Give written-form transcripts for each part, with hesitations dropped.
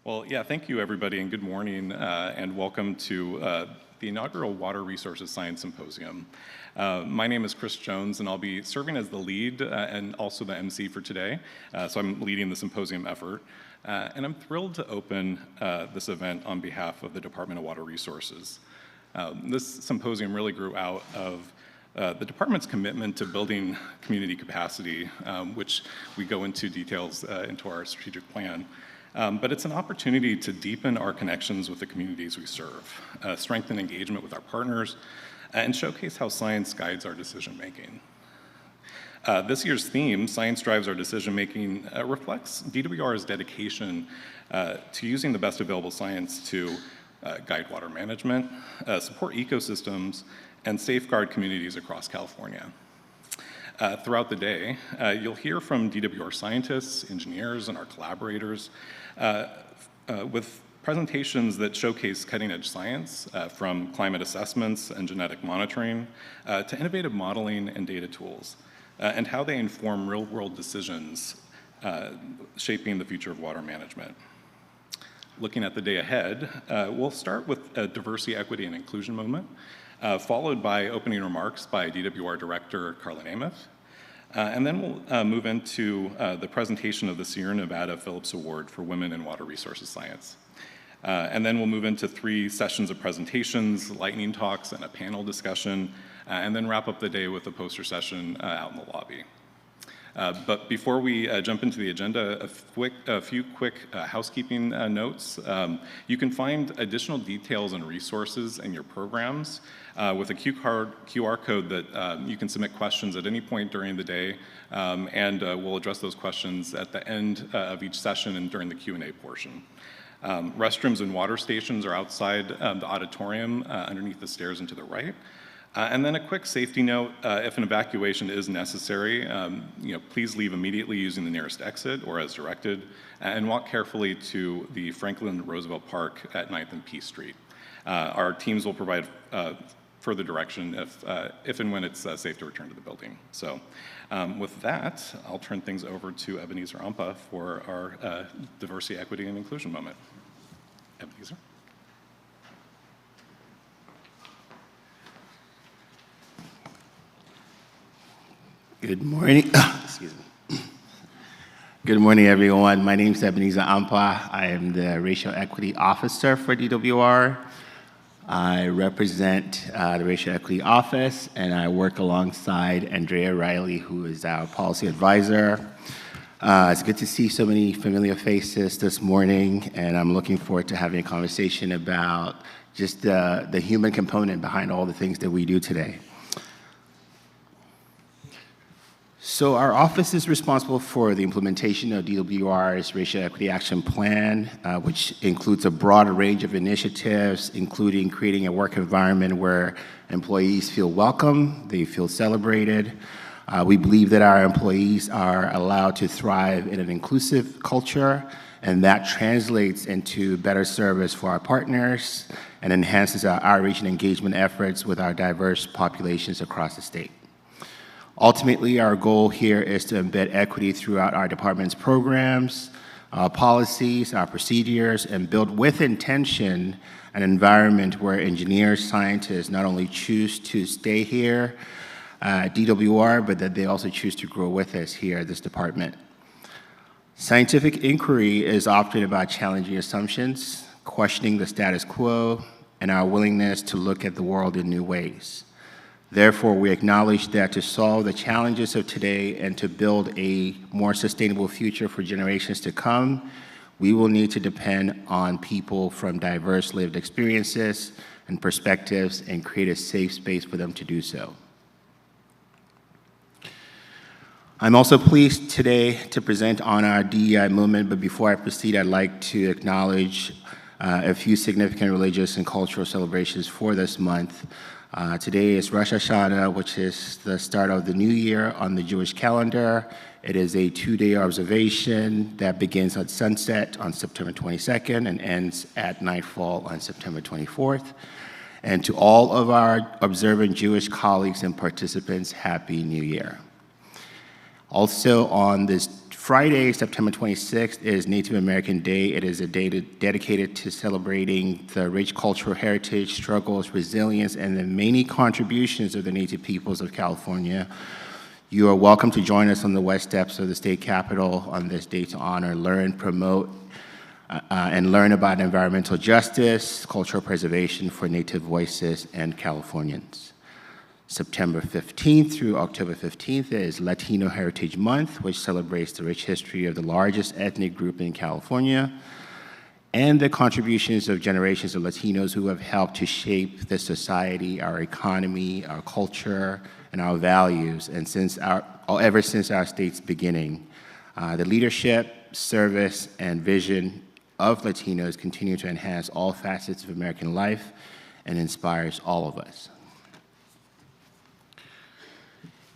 Well, yeah, thank you, everybody, and good morning, and welcome to the inaugural Water Resources Science Symposium. My name is Chris Jones, and I'll be serving as the lead and also the MC for today. So I'm leading the symposium effort, and I'm thrilled to open this event on behalf of the Department of Water Resources. This symposium really grew out of the department's commitment to building community capacity, which we go into details into our strategic plan. But it's an opportunity to deepen our connections with the communities we serve, strengthen engagement with our partners, and showcase how science guides our decision-making. This year's theme, Science Drives Our Decision-Making, reflects DWR's dedication to using the best available science to guide water management, support ecosystems, and safeguard communities across California. Throughout the day, you'll hear from DWR scientists, engineers, and our collaborators with presentations that showcase cutting-edge science from climate assessments and genetic monitoring to innovative modeling and data tools, and how they inform real-world decisions shaping the future of water management. Looking at the day ahead, we'll start with a diversity, equity, and inclusion moment, followed by opening remarks by DWR Director Carla Namath. And then we'll move into the presentation of the Sierra Nevada Phillips Award for Women in Water Resources Science. And then we'll move into 3 sessions of presentations, lightning talks, and a panel discussion, and then wrap up the day with a poster session out in the lobby. But before we jump into the agenda, a few quick housekeeping notes. You can find additional details and resources in your programs with a QR code that you can submit questions at any point during the day, and we'll address those questions at the end of each session and during the Q&A portion. Restrooms and water stations are outside the auditorium underneath the stairs and to the right. And then a quick safety note, if an evacuation is necessary, please leave immediately using the nearest exit or as directed, and walk carefully to the Franklin Roosevelt Park at 9th and P Street. Our teams will provide further direction if and when it's safe to return to the building. So with that, I'll turn things over to Ebenezer Ampa for our diversity, equity, and inclusion moment. Ebenezer. Good morning. Excuse me. Good morning, everyone. My name is Ebenezer Ampa. I am the Racial Equity Officer for DWR. I represent the Racial Equity Office, and I work alongside Andrea Riley, who is our policy advisor. It's good to see so many familiar faces this morning, and I'm looking forward to having a conversation about just the human component behind all the things that we do today. So our office is responsible for the implementation of DWR's Racial Equity Action Plan, which includes a broad range of initiatives, including creating a work environment where employees feel welcome, they feel celebrated. We believe that our employees are allowed to thrive in an inclusive culture, and that translates into better service for our partners and enhances our outreach and engagement efforts with our diverse populations across the state. Ultimately, our goal here is to embed equity throughout our department's programs, policies, our procedures, and build with intention an environment where engineers, scientists not only choose to stay here at DWR, but that they also choose to grow with us here at this department. Scientific inquiry is often about challenging assumptions, questioning the status quo, and our willingness to look at the world in new ways. Therefore, we acknowledge that to solve the challenges of today and to build a more sustainable future for generations to come, we will need to depend on people from diverse lived experiences and perspectives and create a safe space for them to do so. I'm also pleased today to present on our DEI movement, but before I proceed, I'd like to acknowledge a few significant religious and cultural celebrations for this month. Today is Rosh Hashanah, which is the start of the new year on the Jewish calendar. It is a 2-day observation that begins at sunset on September 22nd and ends at nightfall on September 24th. And to all of our observant Jewish colleagues and participants, Happy New Year. Also on this Friday, September 26th, is Native American Day. It is a day dedicated to celebrating the rich cultural heritage, struggles, resilience, and the many contributions of the Native peoples of California. You are welcome to join us on the west steps of the state capitol on this day to honor, learn, promote, and learn about environmental justice, cultural preservation for Native voices and Californians. September 15th through October 15th is Latino Heritage Month, which celebrates the rich history of the largest ethnic group in California and the contributions of generations of Latinos who have helped to shape the society, our economy, our culture, and our values, and ever since our state's beginning. The leadership, service, and vision of Latinos continue to enhance all facets of American life and inspires all of us.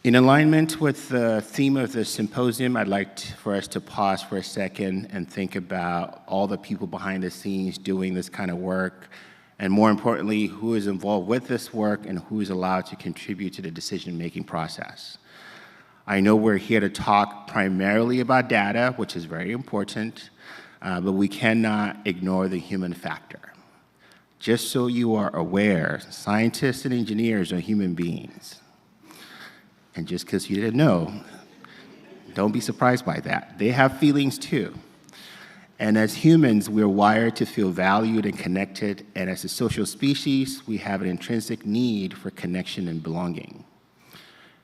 In alignment with the theme of the symposium, I'd like for us to pause for a second and think about all the people behind the scenes doing this kind of work, and more importantly, who is involved with this work and who is allowed to contribute to the decision-making process. I know we're here to talk primarily about data, which is very important, but we cannot ignore the human factor. Just so you are aware, scientists and engineers are human beings. And just because you didn't know, don't be surprised by that. They have feelings too. And as humans, we're wired to feel valued and connected, and as a social species, we have an intrinsic need for connection and belonging.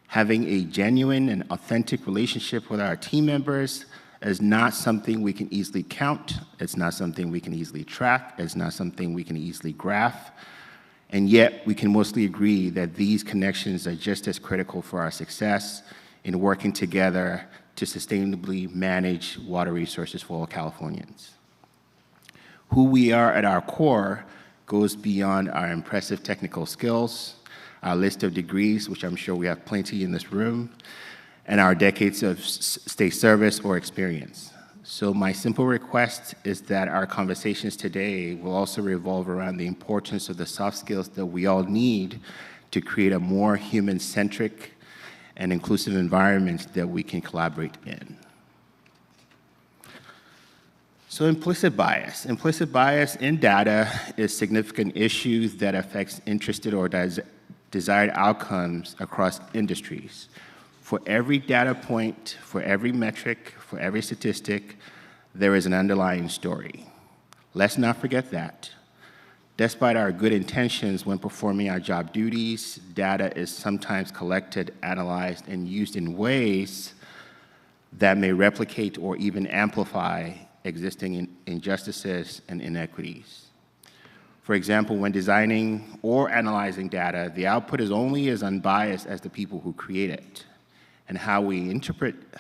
Having a genuine and authentic relationship with our team members is not something we can easily count, it's not something we can easily track, it's not something we can easily graph. And yet, we can mostly agree that these connections are just as critical for our success in working together to sustainably manage water resources for all Californians. Who we are at our core goes beyond our impressive technical skills, our list of degrees, which I'm sure we have plenty in this room, and our decades of state service or experience. So my simple request is that our conversations today will also revolve around the importance of the soft skills that we all need to create a more human-centric and inclusive environment that we can collaborate in. So implicit bias. Implicit bias in data is a significant issue that affects interested or desired outcomes across industries. For every data point, for every metric, for every statistic, there is an underlying story. Let's not forget that. Despite our good intentions when performing our job duties, data is sometimes collected, analyzed, and used in ways that may replicate or even amplify existing injustices and inequities. For example, when designing or analyzing data, the output is only as unbiased as the people who create it. And how we interpret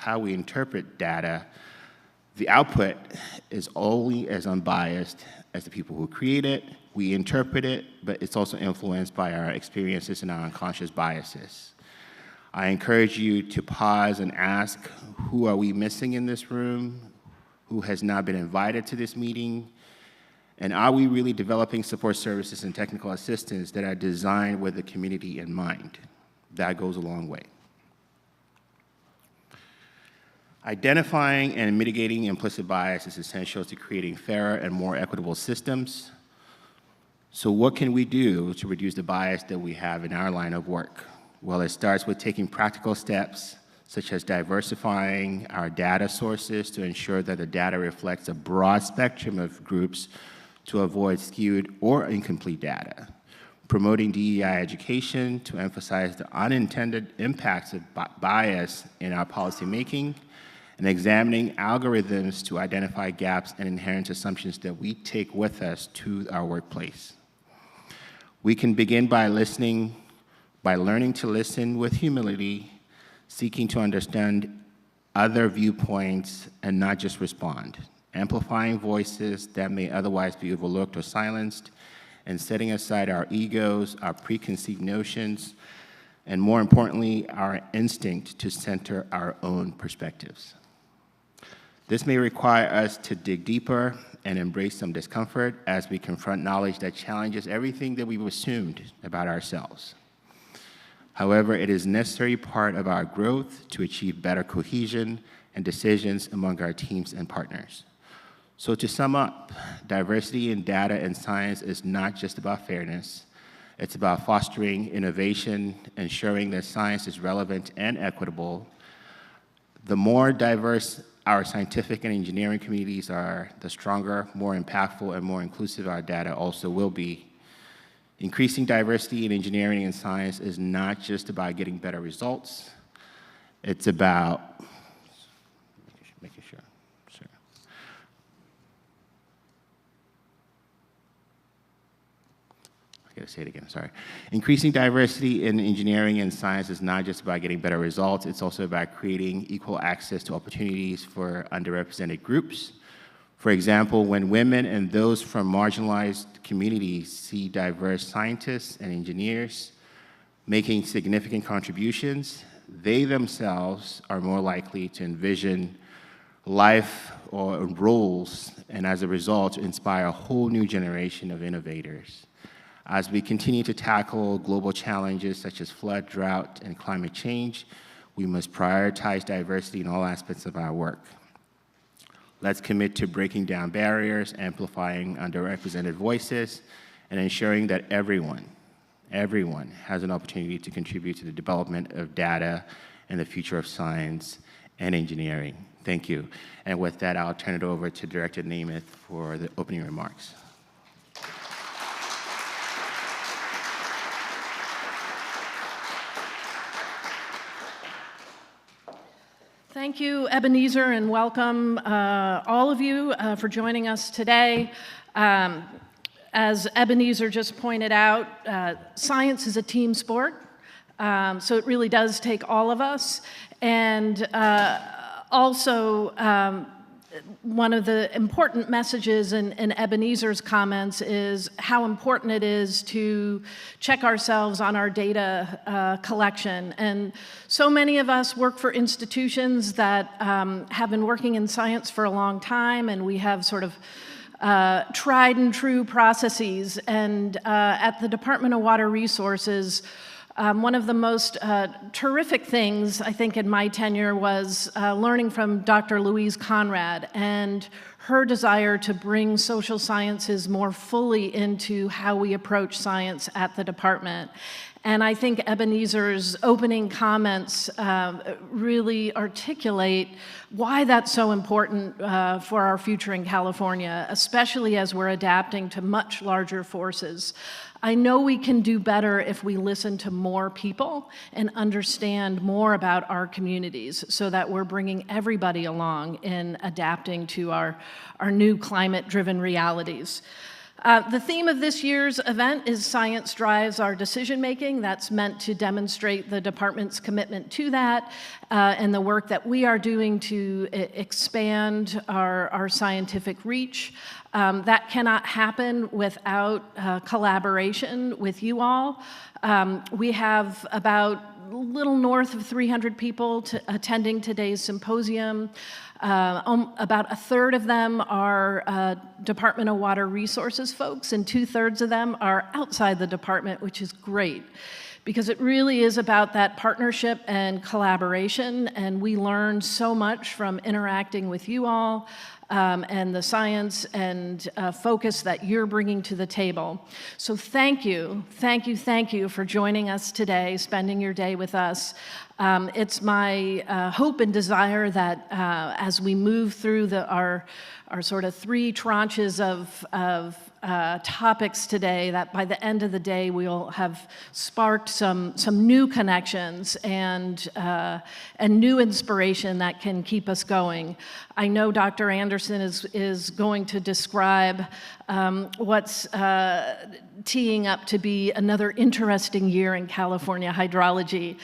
data, the output is only as unbiased as the people who create it. We interpret it, but it's also influenced by our experiences and our unconscious biases. I encourage you to pause and ask, who are we missing in this room? Who has not been invited to this meeting? And are we really developing support services and technical assistance that are designed with the community in mind? That goes a long way. Identifying and mitigating implicit bias is essential to creating fairer and more equitable systems. So what can we do to reduce the bias that we have in our line of work? Well, it starts with taking practical steps, such as diversifying our data sources to ensure that the data reflects a broad spectrum of groups to avoid skewed or incomplete data. Promoting DEI education to emphasize the unintended impacts of bias in our policymaking, and examining algorithms to identify gaps and inherent assumptions that we take with us to our workplace. We can begin by learning to listen with humility, seeking to understand other viewpoints and not just respond, amplifying voices that may otherwise be overlooked or silenced, and setting aside our egos, our preconceived notions, and more importantly, our instinct to center our own perspectives. This may require us to dig deeper and embrace some discomfort as we confront knowledge that challenges everything that we've assumed about ourselves. However, it is a necessary part of our growth to achieve better cohesion and decisions among our teams and partners. So to sum up, diversity in data and science is not just about fairness. It's about fostering innovation, ensuring that science is relevant and equitable. The more diverse our scientific and engineering communities are, the stronger, more impactful, and more inclusive our data also will be. Increasing diversity in engineering and science is not just about getting better results. It's about making sure. I gotta say it again, sorry. Increasing diversity in engineering and science is not just about getting better results, it's also about creating equal access to opportunities for underrepresented groups. For example, when women and those from marginalized communities see diverse scientists and engineers making significant contributions, they themselves are more likely to envision life or roles, and as a result, inspire a whole new generation of innovators. As we continue to tackle global challenges such as flood, drought, and climate change, we must prioritize diversity in all aspects of our work. Let's commit to breaking down barriers, amplifying underrepresented voices, and ensuring that everyone has an opportunity to contribute to the development of data and the future of science and engineering. Thank you. And with that, I'll turn it over to Director Nemeth for the opening remarks. Thank you, Ebenezer, and welcome all of you for joining us today. As Ebenezer just pointed out, science is a team sport, so it really does take all of us. And also, one of the important messages in Ebenezer's comments is how important it is to check ourselves on our data collection. And so many of us work for institutions that have been working in science for a long time, and we have sort of tried and true processes. And at the Department of Water Resources, one of the most terrific things, I think, in my tenure was learning from Dr. Louise Conrad and her desire to bring social sciences more fully into how we approach science at the department. And I think Ebenezer's opening comments really articulate why that's so important for our future in California, especially as we're adapting to much larger forces. I know we can do better if we listen to more people and understand more about our communities so that we're bringing everybody along in adapting to our new climate-driven realities. The theme of this year's event is Science Drives Our Decision-Making. That's meant to demonstrate the department's commitment to that and the work that we are doing to expand our scientific reach. That cannot happen without collaboration with you all. We have about a little north of 300 people attending today's symposium. About a third of them are Department of Water Resources folks, and 2/3 of them are outside the department, which is great, because it really is about that partnership and collaboration, and we learn so much from interacting with you all and the science and focus that you're bringing to the table. So thank you for joining us today, spending your day with us. It's my hope and desire that as we move through our sort of 3 tranches of topics today, that by the end of the day we'll have sparked some new connections and new inspiration that can keep us going. I know Dr. Anderson is going to describe what's teeing up to be another interesting year in California hydrology,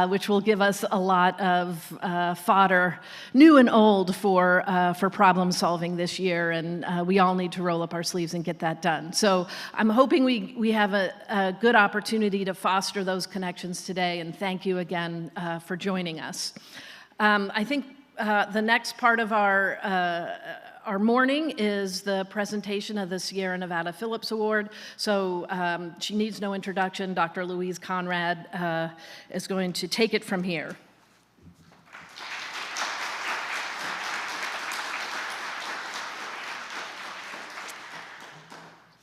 which will give us a lot of fodder, new and old, for problem solving this year, and we all need to roll up our sleeves and get that done. So I'm hoping we have a good opportunity to foster those connections today, and thank you again for joining us. I think the next part of our morning is the presentation of the Sierra Nevada Phillips Award. So she needs no introduction. Dr. Louise Conrad is going to take it from here.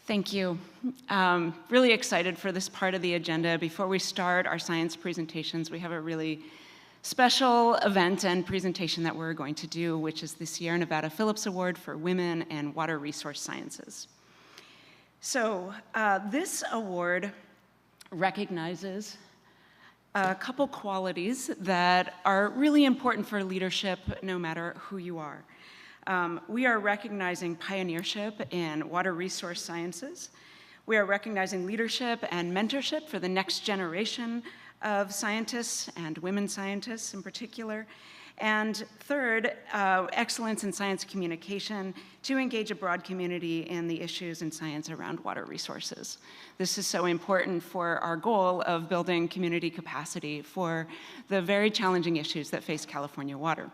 Thank you. Really excited for this part of the agenda. Before we start our science presentations, we have a really special event and presentation that we're going to do, which is the Sierra Nevada Phillips Award for Women in Water Resource Sciences. So this award recognizes a couple qualities that are really important for leadership, no matter who you are. We are recognizing pioneership in water resource sciences. We are recognizing leadership and mentorship for the next generation of scientists and women scientists in particular. And third, excellence in science communication to engage a broad community in the issues in science around water resources. This is so important for our goal of building community capacity for the very challenging issues that face California water.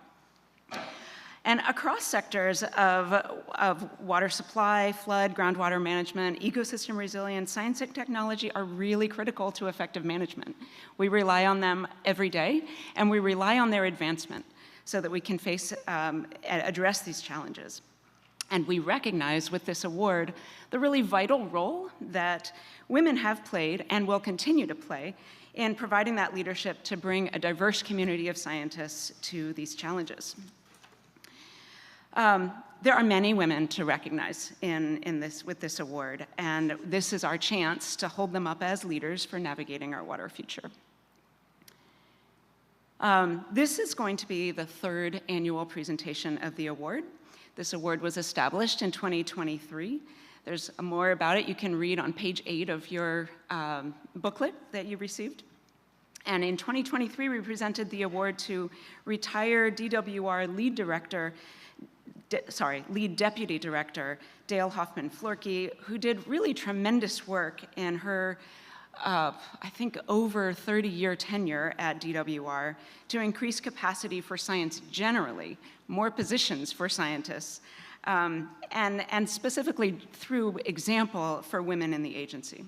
And across sectors of water supply, flood, groundwater management, ecosystem resilience, science and technology are really critical to effective management. We rely on them every day, and we rely on their advancement so that we can address these challenges. And we recognize with this award the really vital role that women have played and will continue to play in providing that leadership to bring a diverse community of scientists to these challenges. There are many women to recognize with this award, and this is our chance to hold them up as leaders for navigating our water future. This is going to be the third annual presentation of the award. This award was established in 2023. There's more about it you can read on page 8 of your booklet that you received. And in 2023, we presented the award to retired DWR Lead Deputy Director Dale Hoffman-Florkey, who did really tremendous work in her, I think, over 30-year tenure at DWR to increase capacity for science generally, more positions for scientists, and specifically through example for women in the agency.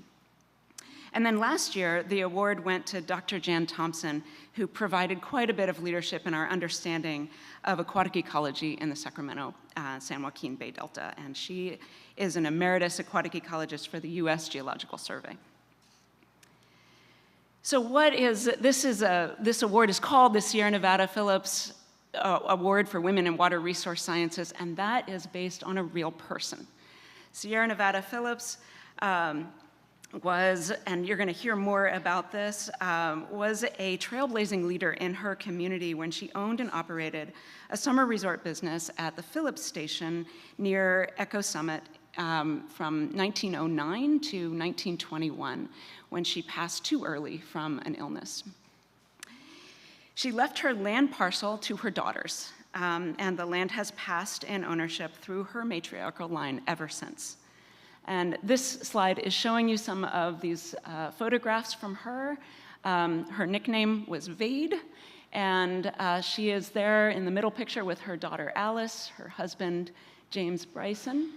And then last year, the award went to Dr. Jan Thompson, who provided quite a bit of leadership in our understanding of aquatic ecology in the Sacramento-San Joaquin Bay Delta. And she is an emeritus aquatic ecologist for the U.S. Geological Survey. So this award is called the Sierra Nevada Phillips Award for Women in Water Resource Sciences, and that is based on a real person. Sierra Nevada Phillips was, and you're going to hear more about this, was a trailblazing leader in her community when she owned and operated a summer resort business at the Phillips Station near Echo Summit from 1909 to 1921, when she passed too early from an illness. She left her land parcel to her daughters, and the land has passed in ownership through her matriarchal line ever since. And this slide is showing you some of these photographs from her. Her nickname was Vade, and she is there in the middle picture with her daughter Alice, her husband James Bryson,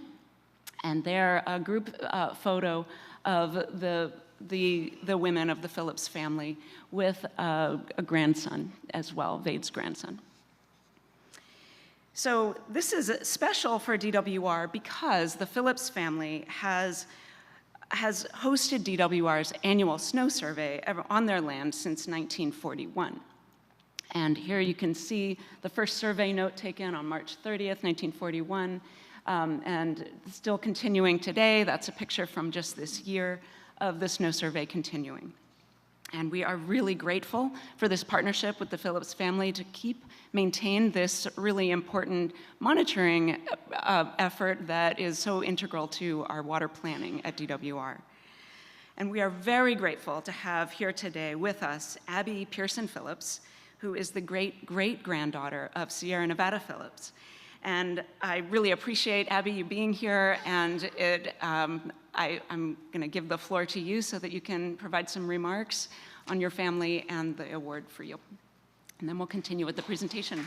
and they're a group photo of the women of the Phillips family with a grandson as well, Vade's grandson. So this is special for DWR because the Phillips family has hosted DWR's annual snow survey on their land since 1941. And here you can see the first survey note taken on March 30th, 1941, and still continuing today. That's a picture from just this year of the snow survey continuing. And we are really grateful for this partnership with the Phillips family to maintain this really important monitoring effort that is so integral to our water planning at DWR. And we are very grateful to have here today with us Abby Pearson Phillips, who is the great-great-granddaughter of Sierra Nevada Phillips. And I really appreciate, Abby, you being here, and I'm going to give the floor to you so that you can provide some remarks on your family and the award for you. And then we'll continue with the presentation.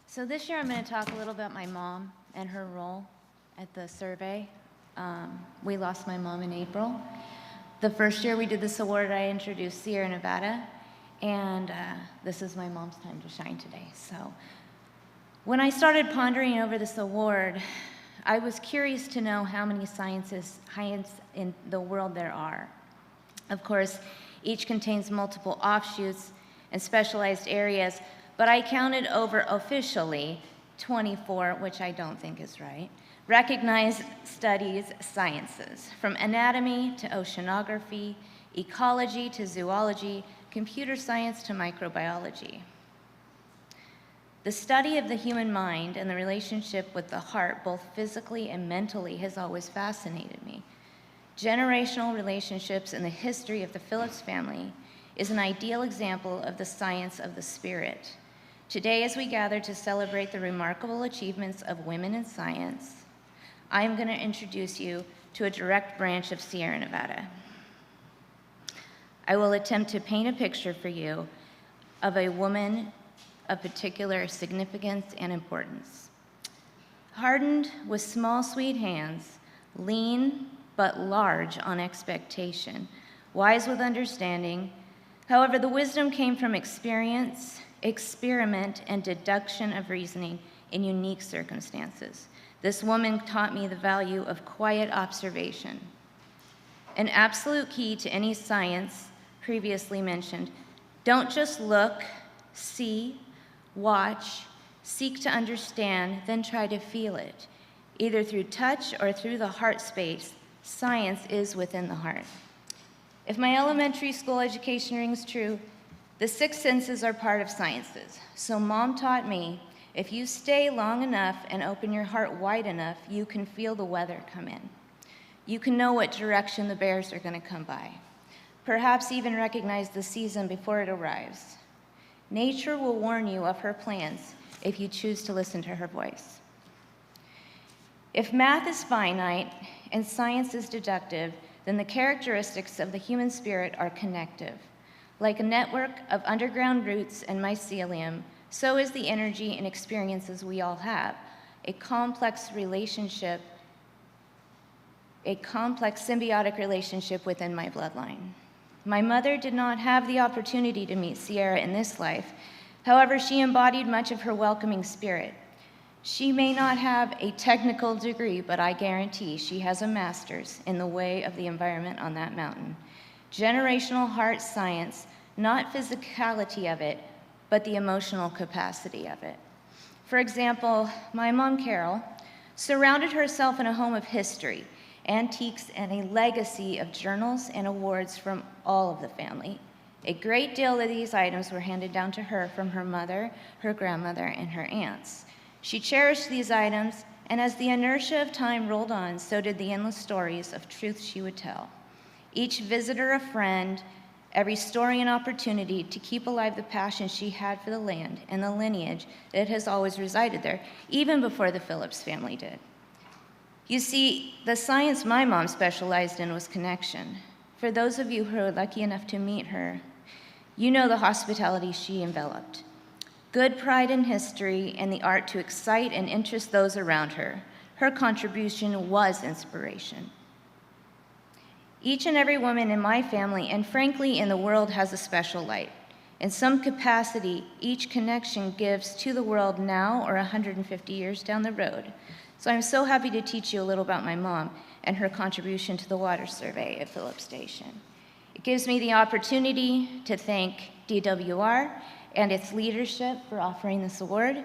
So this year I'm going to talk a little about my mom and her role at the survey. We lost my mom in April. The first year we did this award, I introduced Sierra Nevada, and this is my mom's time to shine today. So when I started pondering over this award, I was curious to know how many science in the world there are. Of course, each contains multiple offshoots and specialized areas, but I counted over officially 24, which I don't think is right, recognized studies sciences, from anatomy to oceanography, ecology to zoology, computer science to microbiology. The study of the human mind and the relationship with the heart, both physically and mentally, has always fascinated me. Generational relationships in the history of the Phillips family is an ideal example of the science of the spirit. Today, as we gather to celebrate the remarkable achievements of women in science, I am going to introduce you to a direct branch of Sierra Nevada. I will attempt to paint a picture for you of a woman of particular significance and importance. Hardened with small, sweet hands, lean but large on expectation, wise with understanding. However, the wisdom came from experience, experiment, and deduction of reasoning in unique circumstances. This woman taught me the value of quiet observation. An absolute key to any science previously mentioned: don't just look, see, watch, seek to understand, then try to feel it. Either through touch or through the heart space, science is within the heart. If my elementary school education rings true, the 6 senses are part of sciences. So Mom taught me, if you stay long enough and open your heart wide enough, you can feel the weather come in. You can know what direction the bears are going to come by. Perhaps even recognize the season before it arrives. Nature will warn you of her plans if you choose to listen to her voice. If math is finite and science is deductive, then the characteristics of the human spirit are connective. Like a network of underground roots and mycelium, so is the energy and experiences we all have, a complex symbiotic relationship within my bloodline. My mother did not have the opportunity to meet Sierra in this life. However, she embodied much of her welcoming spirit. She may not have a technical degree, but I guarantee she has a master's in the way of the environment on that mountain. Generational heart science, not physicality of it, but the emotional capacity of it. For example, my mom, Carol, surrounded herself in a home of history, antiques, and a legacy of journals and awards from all of the family. A great deal of these items were handed down to her from her mother, her grandmother, and her aunts. She cherished these items, and as the inertia of time rolled on, so did the endless stories of truth she would tell. Each visitor a friend, every story an opportunity to keep alive the passion she had for the land and the lineage that has always resided there, even before the Phillips family did. You see, the science my mom specialized in was connection. For those of you who are lucky enough to meet her, you know the hospitality she enveloped. Good pride in history and the art to excite and interest those around her. Her contribution was inspiration. Each and every woman in my family, and frankly in the world, has a special light. In some capacity, each connection gives to the world now or 150 years down the road. So I'm so happy to teach you a little about my mom and her contribution to the water survey at Phillips Station. It gives me the opportunity to thank DWR and its leadership for offering this award.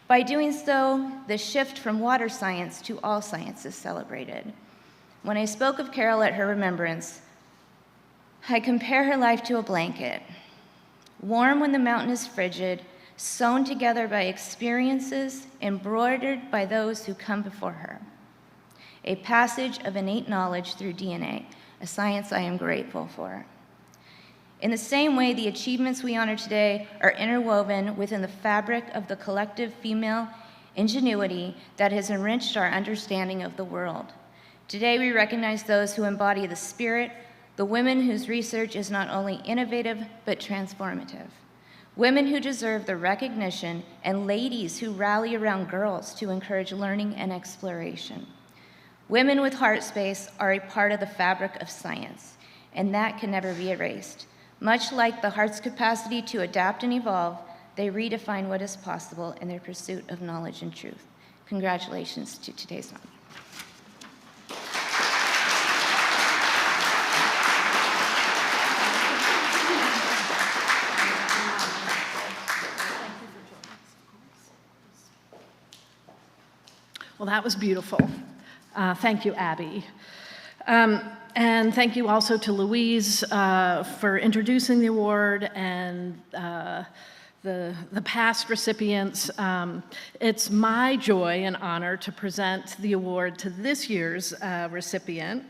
By doing so, the shift from water science to all science is celebrated. When I spoke of Carol at her remembrance, I compare her life to a blanket, warm when the mountain is frigid, sewn together by experiences, embroidered by those who come before her. A passage of innate knowledge through DNA, a science I am grateful for. In the same way, the achievements we honor today are interwoven within the fabric of the collective female ingenuity that has enriched our understanding of the world. Today, we recognize those who embody the spirit, the women whose research is not only innovative, but transformative. Women who deserve the recognition, and ladies who rally around girls to encourage learning and exploration. Women with heart space are a part of the fabric of science, and that can never be erased. Much like the heart's capacity to adapt and evolve, they redefine what is possible in their pursuit of knowledge and truth. Congratulations to today's nominee. Well, that was beautiful. Thank you, Abby. And thank you also to Louise for introducing the award and the past recipients. It's my joy and honor to present the award to this year's recipient.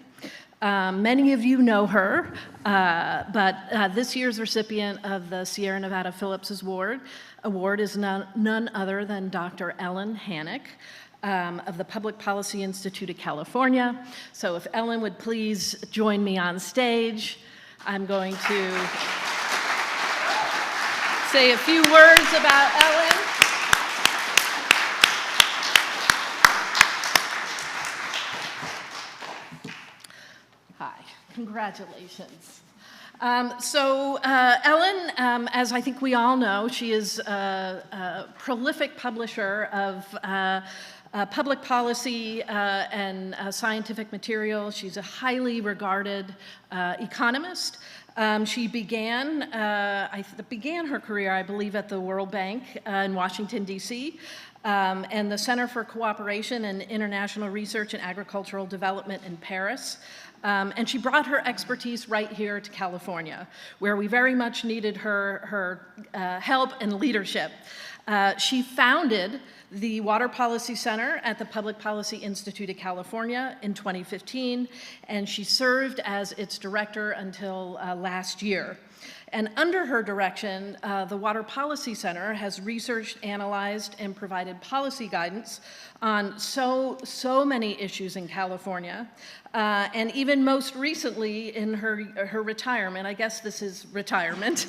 Many of you know her, but this year's recipient of the Sierra Nevada Phillips Award is none other than Dr. Ellen Hannock of the Public Policy Institute of California. So if Ellen would please join me on stage, I'm going to say a few words about Ellen. Hi, congratulations. Ellen, as I think we all know, she is a prolific publisher of public policy and scientific material. She's a highly regarded economist. She began her career, I believe, at the World Bank in Washington, D.C., and the Center for Cooperation and International Research and Agricultural Development in Paris. And she brought her expertise right here to California, where we very much needed her help and leadership. She founded the Water Policy Center at the Public Policy Institute of California in 2015, and she served as its director until last year. And under her direction, the Water Policy Center has researched, analyzed, and provided policy guidance on so many issues in California. And even most recently in her retirement, I guess this is retirement,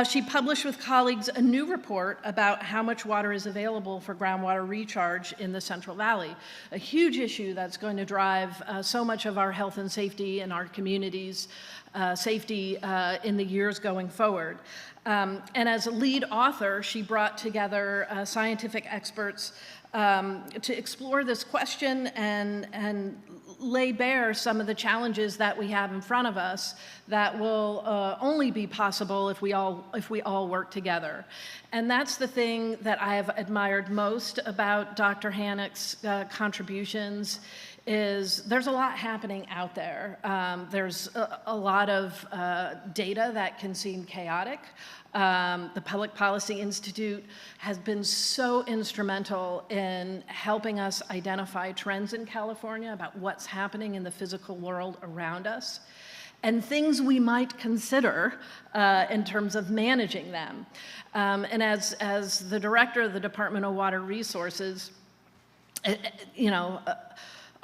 she published with colleagues a new report about how much water is available for groundwater recharge in the Central Valley, a huge issue that's going to drive so much of our health and safety in our communities' safety in the years going forward. And as a lead author, she brought together scientific experts to explore this question and lay bare some of the challenges that we have in front of us that will only be possible if we all work together. And that's the thing that I have admired most about Dr. Hannock's contributions is there's a lot happening out there. There's a lot of data that can seem chaotic. The Public Policy Institute has been so instrumental in helping us identify trends in California about what's happening in the physical world around us and things we might consider in terms of managing them. And as the director of the Department of Water Resources,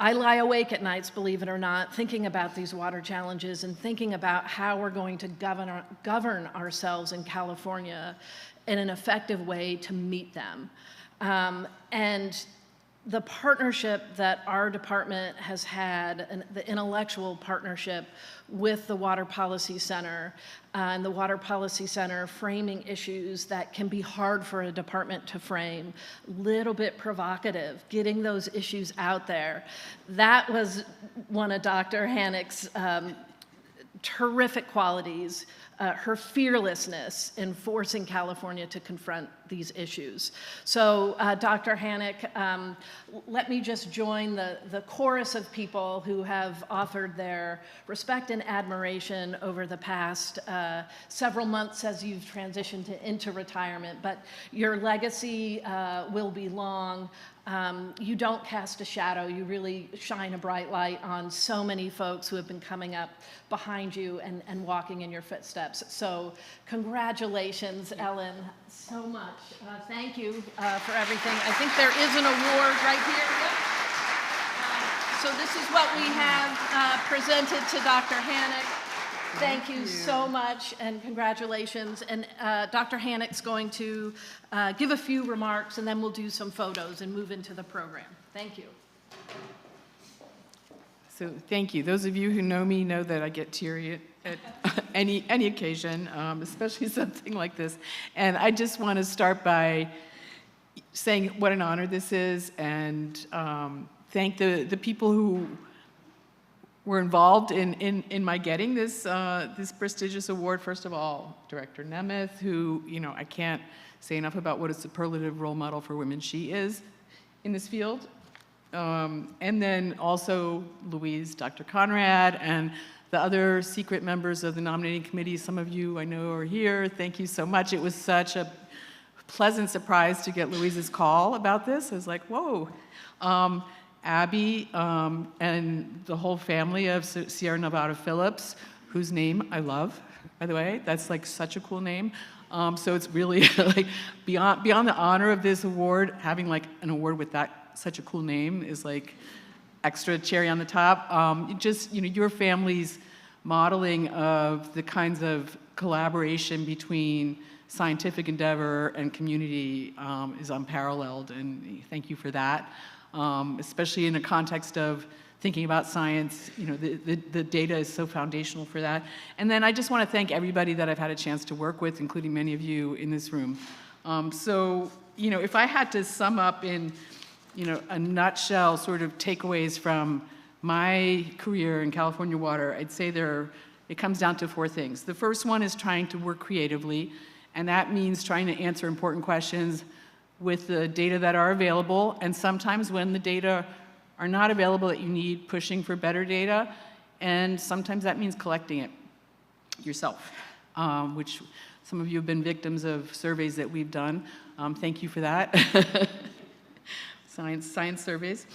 I lie awake at nights, believe it or not, thinking about these water challenges and thinking about how we're going to govern ourselves in California in an effective way to meet them. And the partnership that our department has had, and the intellectual partnership with the Water Policy Center, and the Water Policy Center framing issues that can be hard for a department to frame, little bit provocative, getting those issues out there. That was one of Dr. Hannock's terrific qualities, her fearlessness in forcing California to confront these issues. So Dr. Hannock, let me just join the chorus of people who have offered their respect and admiration over the past several months as you've transitioned into retirement, but your legacy will be long. You don't cast a shadow, you really shine a bright light on so many folks who have been coming up behind you and walking in your footsteps. So congratulations, Ellen, so much. Thank you for everything. I think there is an award right here. Yep. So this is what we have presented to Dr. Hannock. Thank you so much, and congratulations. And Dr. Hannock's going to give a few remarks, and then we'll do some photos and move into the program. Thank you. So thank you. Those of you who know me know that I get teary at at any occasion, especially something like this. And I just want to start by saying what an honor this is, and thank the people who were involved in my getting this prestigious award. First of all, Director Nemeth, who, I can't say enough about what a superlative role model for women she is in this field. And then also Louise, Dr. Conrad, and the other secret members of the nominating committee. Some of you I know are here. Thank you so much. It was such a pleasant surprise to get Louise's call about this. I was like, whoa. Abby and the whole family of Sierra Nevada Phillips, whose name I love, by the way. That's like such a cool name. So it's really like beyond the honor of this award, having like an award with such a cool name is like extra cherry on the top. Your family's modeling of the kinds of collaboration between scientific endeavor and community is unparalleled, and thank you for that. Especially in the context of thinking about science, the data is so foundational for that. And then I just want to thank everybody that I've had a chance to work with, including many of you in this room. If I had to sum up in, a nutshell sort of takeaways from my career in California Water, I'd say it comes down to 4 things. The first one is trying to work creatively, and that means trying to answer important questions with the data that are available, and sometimes when the data are not available that you need, pushing for better data, and sometimes that means collecting it yourself, which some of you have been victims of surveys that we've done. Thank you for that. Science surveys.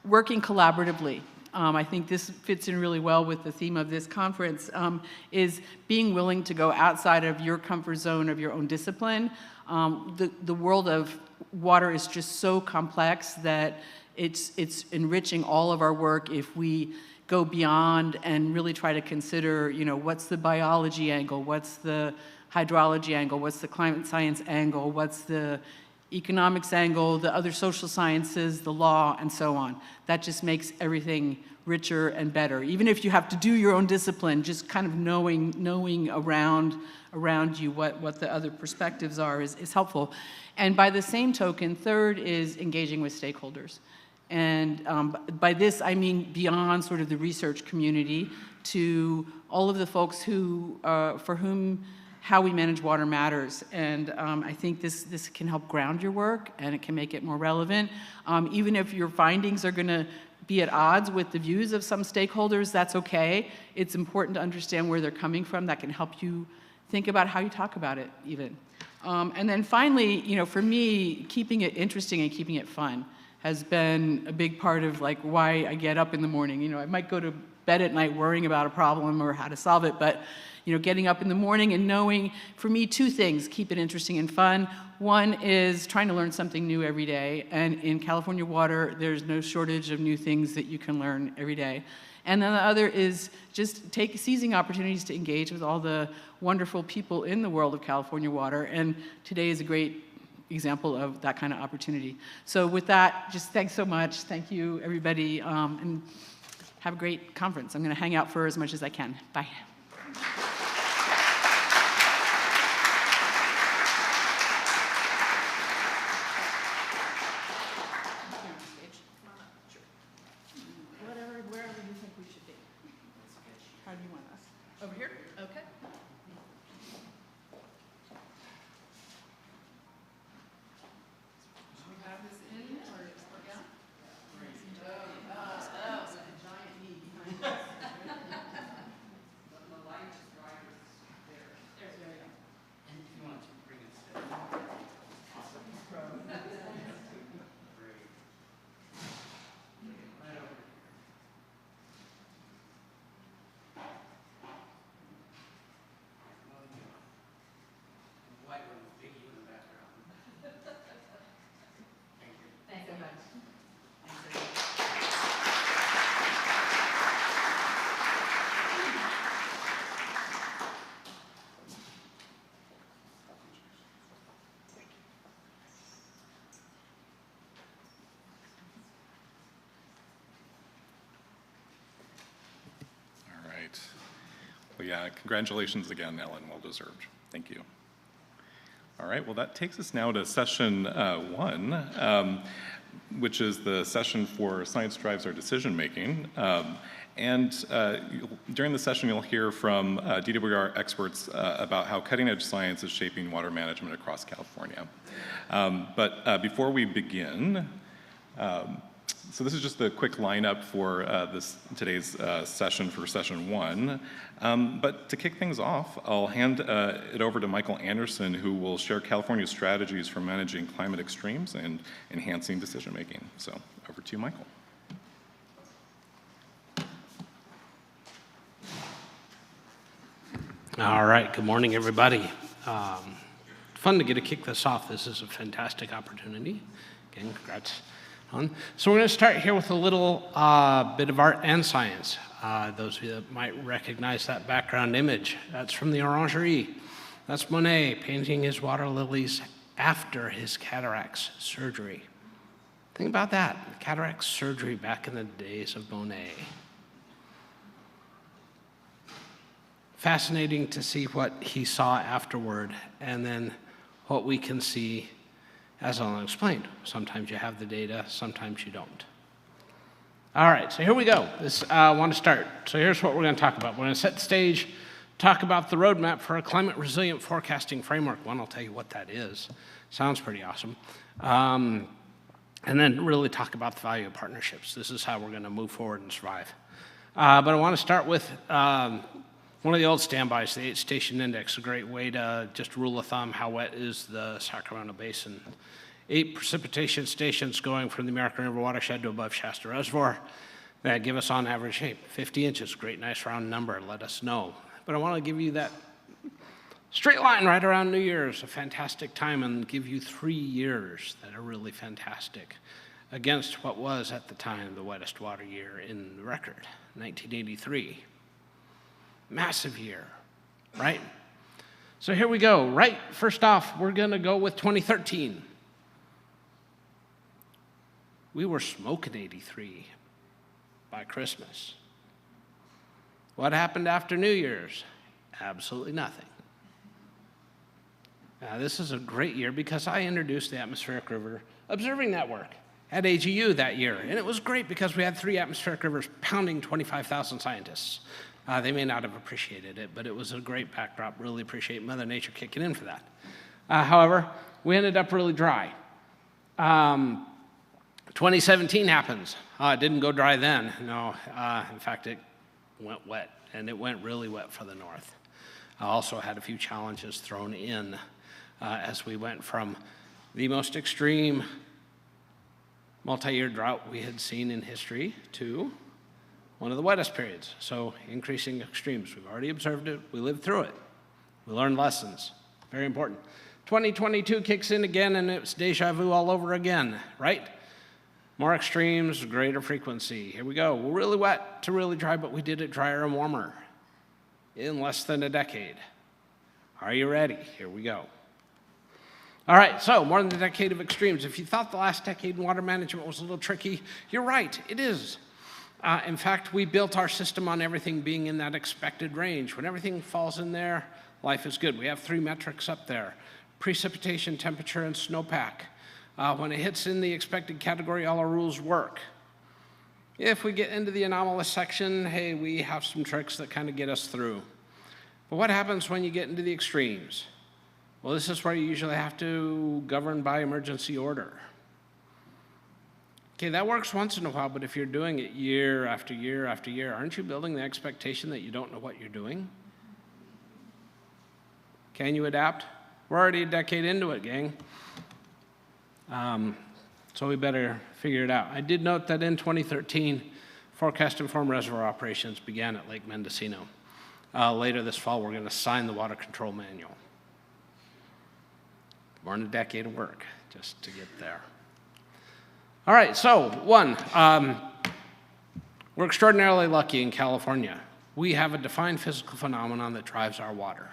Working collaboratively. I think this fits in really well with the theme of this conference, is being willing to go outside of your comfort zone of your own discipline. The world of water is just so complex that it's enriching all of our work if we go beyond and really try to consider, what's the biology angle, what's the hydrology angle, what's the climate science angle, what's the economics angle, the other social sciences, the law, and so on. That just makes everything richer and better. Even if you have to do your own discipline, just kind of knowing around you what the other perspectives are is helpful. And by the same token, third is engaging with stakeholders. And by this, I mean beyond sort of the research community to all of the folks who, for whom how we manage water matters. And I think this can help ground your work, and it can make it more relevant. Even if your findings are gonna be at odds with the views of some stakeholders, that's okay. It's important to understand where they're coming from. That can help you think about how you talk about it, even. And then finally, for me, keeping it interesting and keeping it fun has been a big part of like why I get up in the morning. I might go to bed at night worrying about a problem or how to solve it, but getting up in the morning and knowing, for me, 2 things keep it interesting and fun. One is trying to learn something new every day, and in California Water, there's no shortage of new things that you can learn every day. And then the other is just seizing opportunities to engage with all the wonderful people in the world of California Water, and today is a great example of that kind of opportunity. So with that, just thanks so much. Thank you, everybody, and have a great conference. I'm going to hang out for as much as I can. Bye. Wherever you think we should be. How do you want us? Over here? Okay. Should we have this in or yeah? Giant knee behind us. The light just yeah, congratulations again, Ellen, well deserved. Thank you. All right, well, that takes us now to session 1, which is the session for Science Drives Our Decision Making. During the session, you'll hear from DWR experts about how cutting-edge science is shaping water management across California. But before we begin, so this is just a quick lineup for today's session for session 1. But to kick things off, I'll hand it over to Michael Anderson, who will share California's strategies for managing climate extremes and enhancing decision making. So over to you, Michael. All right, good morning, everybody. Fun to get to kick this off. This is a fantastic opportunity. Again, congrats. So we're going to start here with a little bit of art and science. Those of you that might recognize that background image, that's from the Orangerie. That's Monet painting his water lilies after his cataracts surgery. Think about that, cataract surgery back in the days of Monet. Fascinating to see what he saw afterward, and then what we can see as I'll explain. Sometimes you have the data, sometimes you don't. All right, so here we go. I want to start. So here's what we're going to talk about. We're going to set the stage, talk about the roadmap for a climate resilient forecasting framework. One, I'll tell you what that is. Sounds pretty awesome. And then really talk about the value of partnerships. This is how we're going to move forward and survive. But I want to start with one of the old standbys, the 8-station index, a great way to just rule of thumb how wet is the Sacramento Basin. 8 precipitation stations going from the American River watershed to above Shasta Reservoir. That give us on average, 50 inches, great nice round number, let us know. But I want to give you that straight line right around New Year's, a fantastic time, and give you 3 years that are really fantastic against what was at the time the wettest water year in the record, 1983. Massive year, right? So here we go. Right, first off, we're going to go with 2013. We were smoking 83 by Christmas. What happened after New Year's? Absolutely nothing. Now, this is a great year because I introduced the Atmospheric River Observing Network at AGU that year. And it was great because we had 3 atmospheric rivers pounding 25,000 scientists. They may not have appreciated it, but it was a great backdrop. Really appreciate Mother Nature kicking in for that. However, we ended up really dry. 2017 happens. It didn't go dry then. No, in fact, it went wet, and it went really wet for the north. I also had a few challenges thrown in as we went from the most extreme multi-year drought we had seen in history to one of the wettest periods. So increasing extremes. We've already observed it. We lived through it. We learned lessons. Very important. 2022 kicks in again, and it's deja vu all over again, right? More extremes, greater frequency. Here we go. We're really wet to really dry, but we did it drier and warmer in less than a decade. Are you ready? Here we go. All right, so more than a decade of extremes. If you thought the last decade in water management was a little tricky, you're right, it is. In fact, we built our system on everything being in that expected range. When everything falls in there, life is good. We have 3 metrics up there: precipitation, temperature, and snowpack. When it hits in the expected category, all our rules work. If we get into the anomalous section, hey, we have some tricks that kind of get us through. But what happens when you get into the extremes? Well, this is where you usually have to govern by emergency order. Okay, that works once in a while, but if you're doing it year after year after year, aren't you building the expectation that you don't know what you're doing? Can you adapt? We're already a decade into it, gang. So we better figure it out. I did note that in 2013, forecast-informed reservoir operations began at Lake Mendocino. Later this fall, we're going to sign the water control manual. More than a decade of work just to get there. All right, so one, we're extraordinarily lucky in California. We have a defined physical phenomenon that drives our water.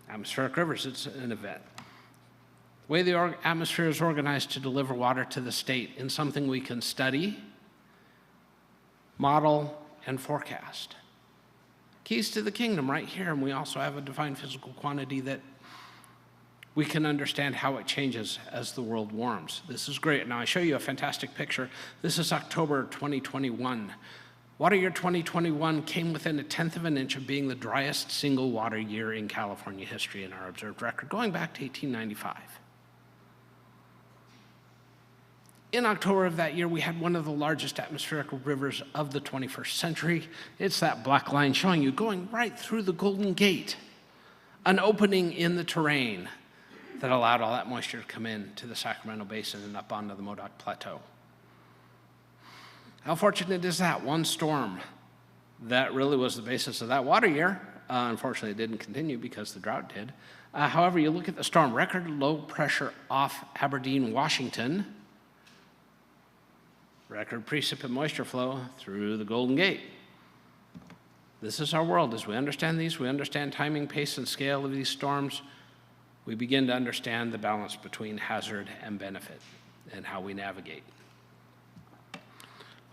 Atmospheric rivers, it's an event. The way the atmosphere is organized to deliver water to the state in something we can study, model, and forecast. keys to the kingdom right here, and we also have a defined physical quantity that we can understand how it changes as the world warms. This is great. Now I show you a fantastic picture. This is October 2021. Water year 2021 came within 1/10 of an inch of being the driest single water year in California history in our observed record, going back to 1895. In October of that year, we had one of the largest atmospheric rivers of the 21st century. It's that black line showing you going right through the Golden Gate, an opening in the terrain that allowed all that moisture to come in to the Sacramento Basin and up onto the Modoc Plateau. How fortunate is that? One storm that really was the basis of that water year. Unfortunately, it didn't continue because the drought did. However, you look at the storm, record low pressure off Aberdeen, Washington, record precip and moisture flow through the Golden Gate. This is our world. As we understand these, we understand timing, pace, and scale of these storms, we begin to understand the balance between hazard and benefit and how we navigate.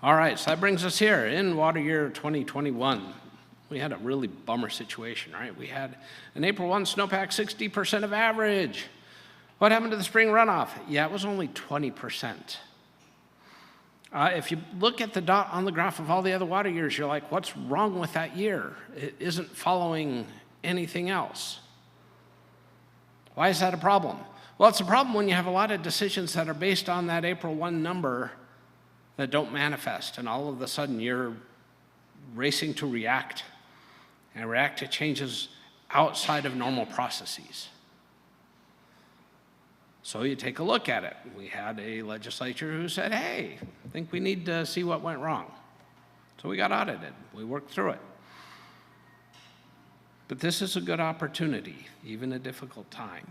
All right, so that brings us here. In water year 2021, we had a really bummer situation, right? We had an April 1 snowpack, 60% of average. What happened to the spring runoff? Yeah, it was only 20%. If you look at the dot on the graph of all the other water years, you're like, what's wrong with that year? It isn't following anything else. Why is that a problem? Well, it's a problem when you have a lot of decisions that are based on that April 1 number that don't manifest, and all of a sudden you're racing to react, and react to changes outside of normal processes. So you take a look at it. We had a legislature who said, hey, I think we need to see what went wrong. So we got audited. We worked through it. But this is a good opportunity, even a difficult time.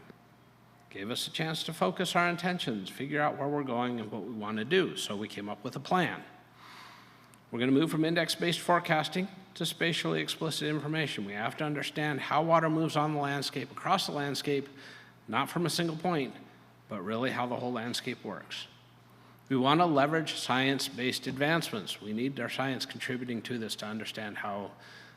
Gave us a chance to focus our intentions, figure out where we're going and what we want to do. So we came up with a plan. We're going to move from index-based forecasting to spatially explicit information. We have to understand how water moves on the landscape, across the landscape, not from a single point, but really how the whole landscape works. We want to leverage science-based advancements. We need our science contributing to this to understand how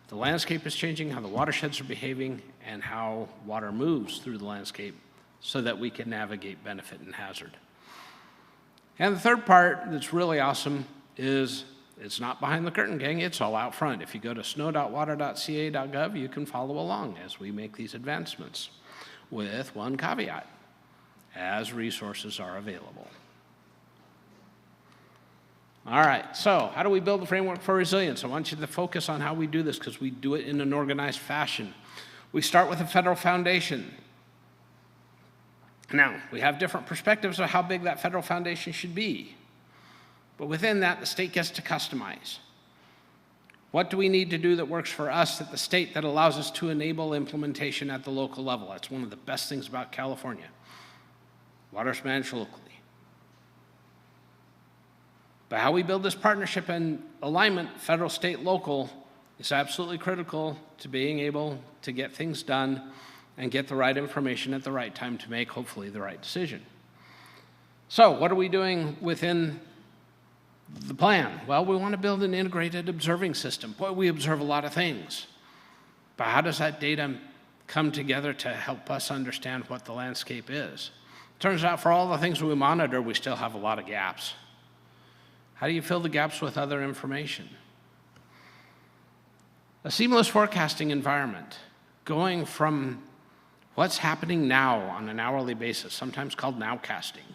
the landscape is changing, how the watersheds are behaving, and how water moves through the landscape so that we can navigate benefit and hazard. And the third part that's really awesome is it's not behind the curtain, gang, it's all out front. If you go to snow.water.ca.gov, you can follow along as we make these advancements, with one caveat: as resources are available. All right, so how do we build a framework for resilience? I want you to focus on how we do this because we do it in an organized fashion. We start with a federal foundation. Now, we have different perspectives of how big that federal foundation should be. But within that, the state gets to customize. What do we need to do that works for us at the state that allows us to enable implementation at the local level? That's one of the best things about California. Water's managed locally. But how we build this partnership and alignment, federal, state, local, is absolutely critical to being able to get things done and get the right information at the right time to make, hopefully, the right decision. So what are we doing within the plan? Well, we want to build an integrated observing system. Boy, we observe a lot of things. But how does that data come together to help us understand what the landscape is? Turns out for all the things we monitor, we still have a lot of gaps. How do you fill the gaps with other information? A seamless forecasting environment, going from what's happening now on an hourly basis, sometimes called nowcasting.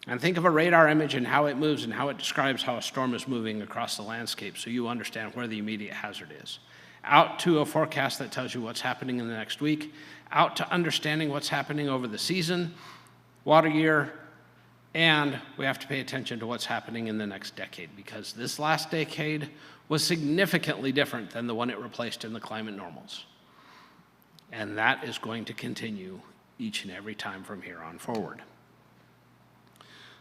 And think of a radar image and how it moves and how it describes how a storm is moving across the landscape so you understand where the immediate hazard is. Out to a forecast that tells you what's happening in the next week, out to understanding what's happening over the season, water year, and we have to pay attention to what's happening in the next decade because this last decade was significantly different than the one it replaced in the climate normals. And that is going to continue each and every time from here on forward.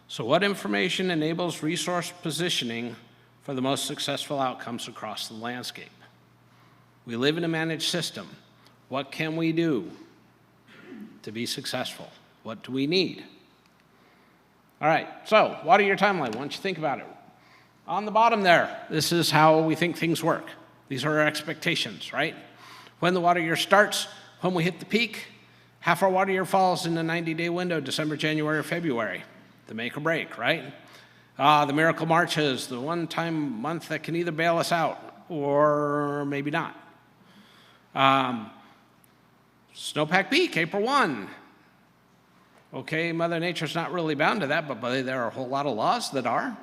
So what information enables resource positioning for the most successful outcomes across the landscape? We live in a managed system. What can we do to be successful? What do we need? All right, so water year timeline, why don't you think about it? On the bottom there, this is how we think things work. These are our expectations, right? When the water year starts, when we hit the peak, half our water year falls in the 90-day window, December, January, or February, the make or break, right? The miracle Marches, the one-time month that can either bail us out or maybe not. Snowpack peak, April 1. Okay, Mother Nature's not really bound to that, but there are a whole lot of laws that are.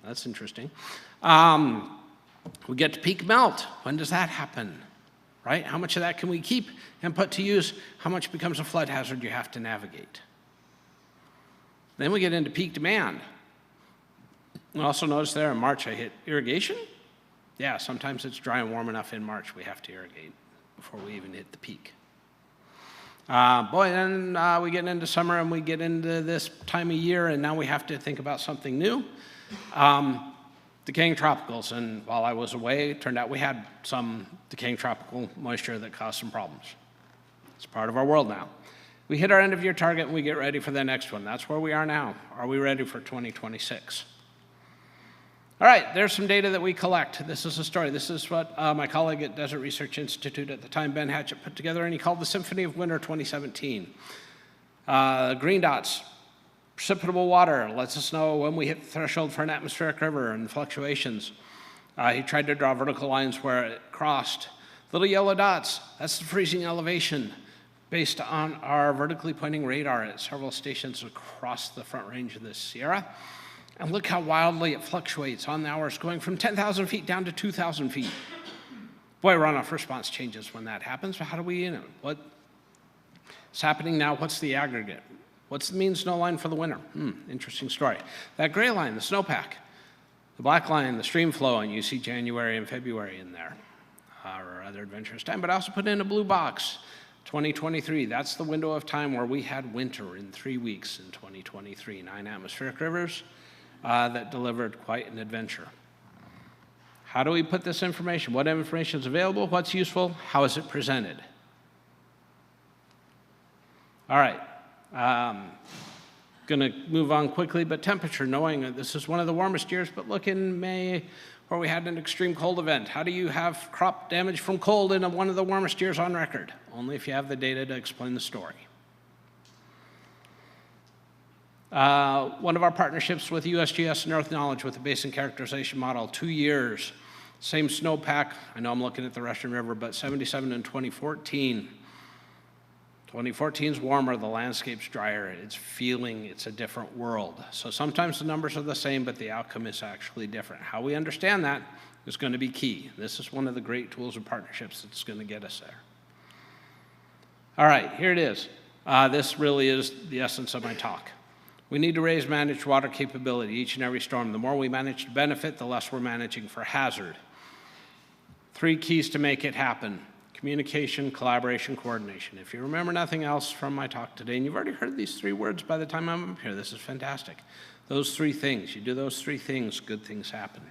That's interesting. We get to peak melt. When does that happen? Right? How much of that can we keep and put to use? How much becomes a flood hazard you have to navigate? Then we get into peak demand. You also notice there in March I hit irrigation. Yeah, sometimes it's dry and warm enough in March we have to irrigate before we even hit the peak. Then we get into summer and we get into this time of year, and now we have to think about something new. Decaying tropicals, and while I was away, it turned out we had some decaying tropical moisture that caused some problems. It's part of our world now. We hit our end of year target and we get ready for the next one. That's where we are now. Are we ready for 2026? All right, there's some data that we collect. This is a story. This is what my colleague at Desert Research Institute at the time, Ben Hatchett, put together, and he called the Symphony of Winter 2017. Green dots, precipitable water, lets us know when we hit the threshold for an atmospheric river and fluctuations. He tried to draw vertical lines where it crossed. Little yellow dots, that's the freezing elevation based on our vertically pointing radar at several stations across the Front Range of the Sierra. And look how wildly it fluctuates on the hours, going from 10,000 feet down to 2,000 feet. Boy, runoff response changes when that happens. How do we, what's happening now? What's the aggregate? What's the mean snow line for the winter? Interesting story. That gray line, the snowpack. The black line, the stream flow, and you see January and February in there, or other adventurous time. But I also put in a blue box, 2023. That's the window of time where we had winter in 3 weeks in 2023. 9 atmospheric rivers that delivered quite an adventure. How do we put this information? What information is available? What's useful? How is it presented? All right. Going to move on quickly, but temperature, knowing that this is one of the warmest years, but look in May where we had an extreme cold event. How do you have crop damage from cold in one of the warmest years on record? Only if you have the data to explain the story. One of our partnerships with USGS and Earth Knowledge with the Basin Characterization Model, 2 years, same snowpack. I know I'm looking at the Russian River, but 77 in 2014. 2014 is warmer, the landscape's drier, it's a different world. So sometimes the numbers are the same, but the outcome is actually different. How we understand that is going to be key. This is one of the great tools of partnerships that's going to get us there. All right, here it is. This really is the essence of my talk. We need to raise managed water capability each and every storm. The more we manage to benefit, the less we're managing for hazard. 3 keys to make it happen. Communication, collaboration, coordination. If you remember nothing else from my talk today, and you've already heard these 3 words by the time I'm up here, this is fantastic. Those 3 things, you do those 3 things, good things happen.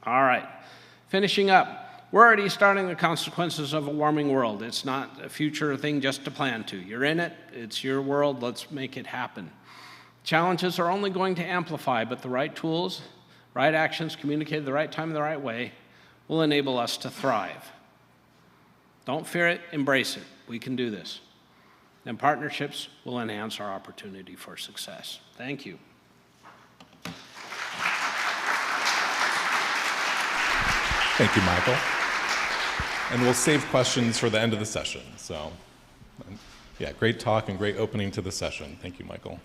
All right, finishing up. We're already starting the consequences of a warming world. It's not a future thing just to plan to. You're in it, it's your world, let's make it happen. Challenges are only going to amplify, but the right tools, right actions, communicated the right time, the right way, will enable us to thrive. Don't fear it, embrace it. We can do this. And partnerships will enhance our opportunity for success. Thank you. Thank you, Michael. And we'll save questions for the end of the session. So, yeah, great talk and great opening to the session. Thank you, Michael.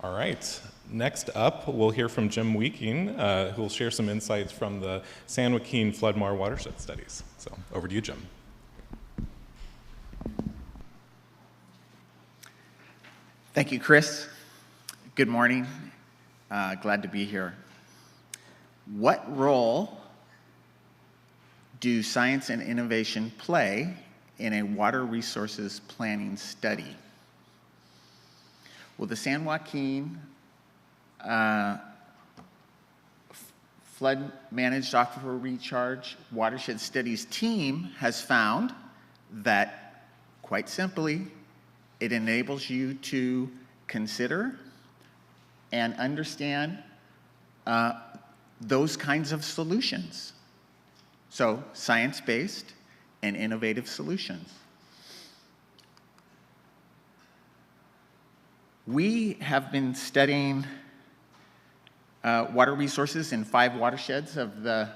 All right, next up, we'll hear from Jim Weeking, who will share some insights from the San Joaquin Flood-Mar watershed studies. So, over to you, Jim. Thank you, Chris. Good morning. Glad to be here. What role do science and innovation play in a water resources planning study? Well, the San Joaquin Flood Managed Aquifer Recharge Watershed Studies team has found that, quite simply, it enables you to consider and understand those kinds of solutions. So science-based and innovative solutions. We have been studying water resources in 5 watersheds of the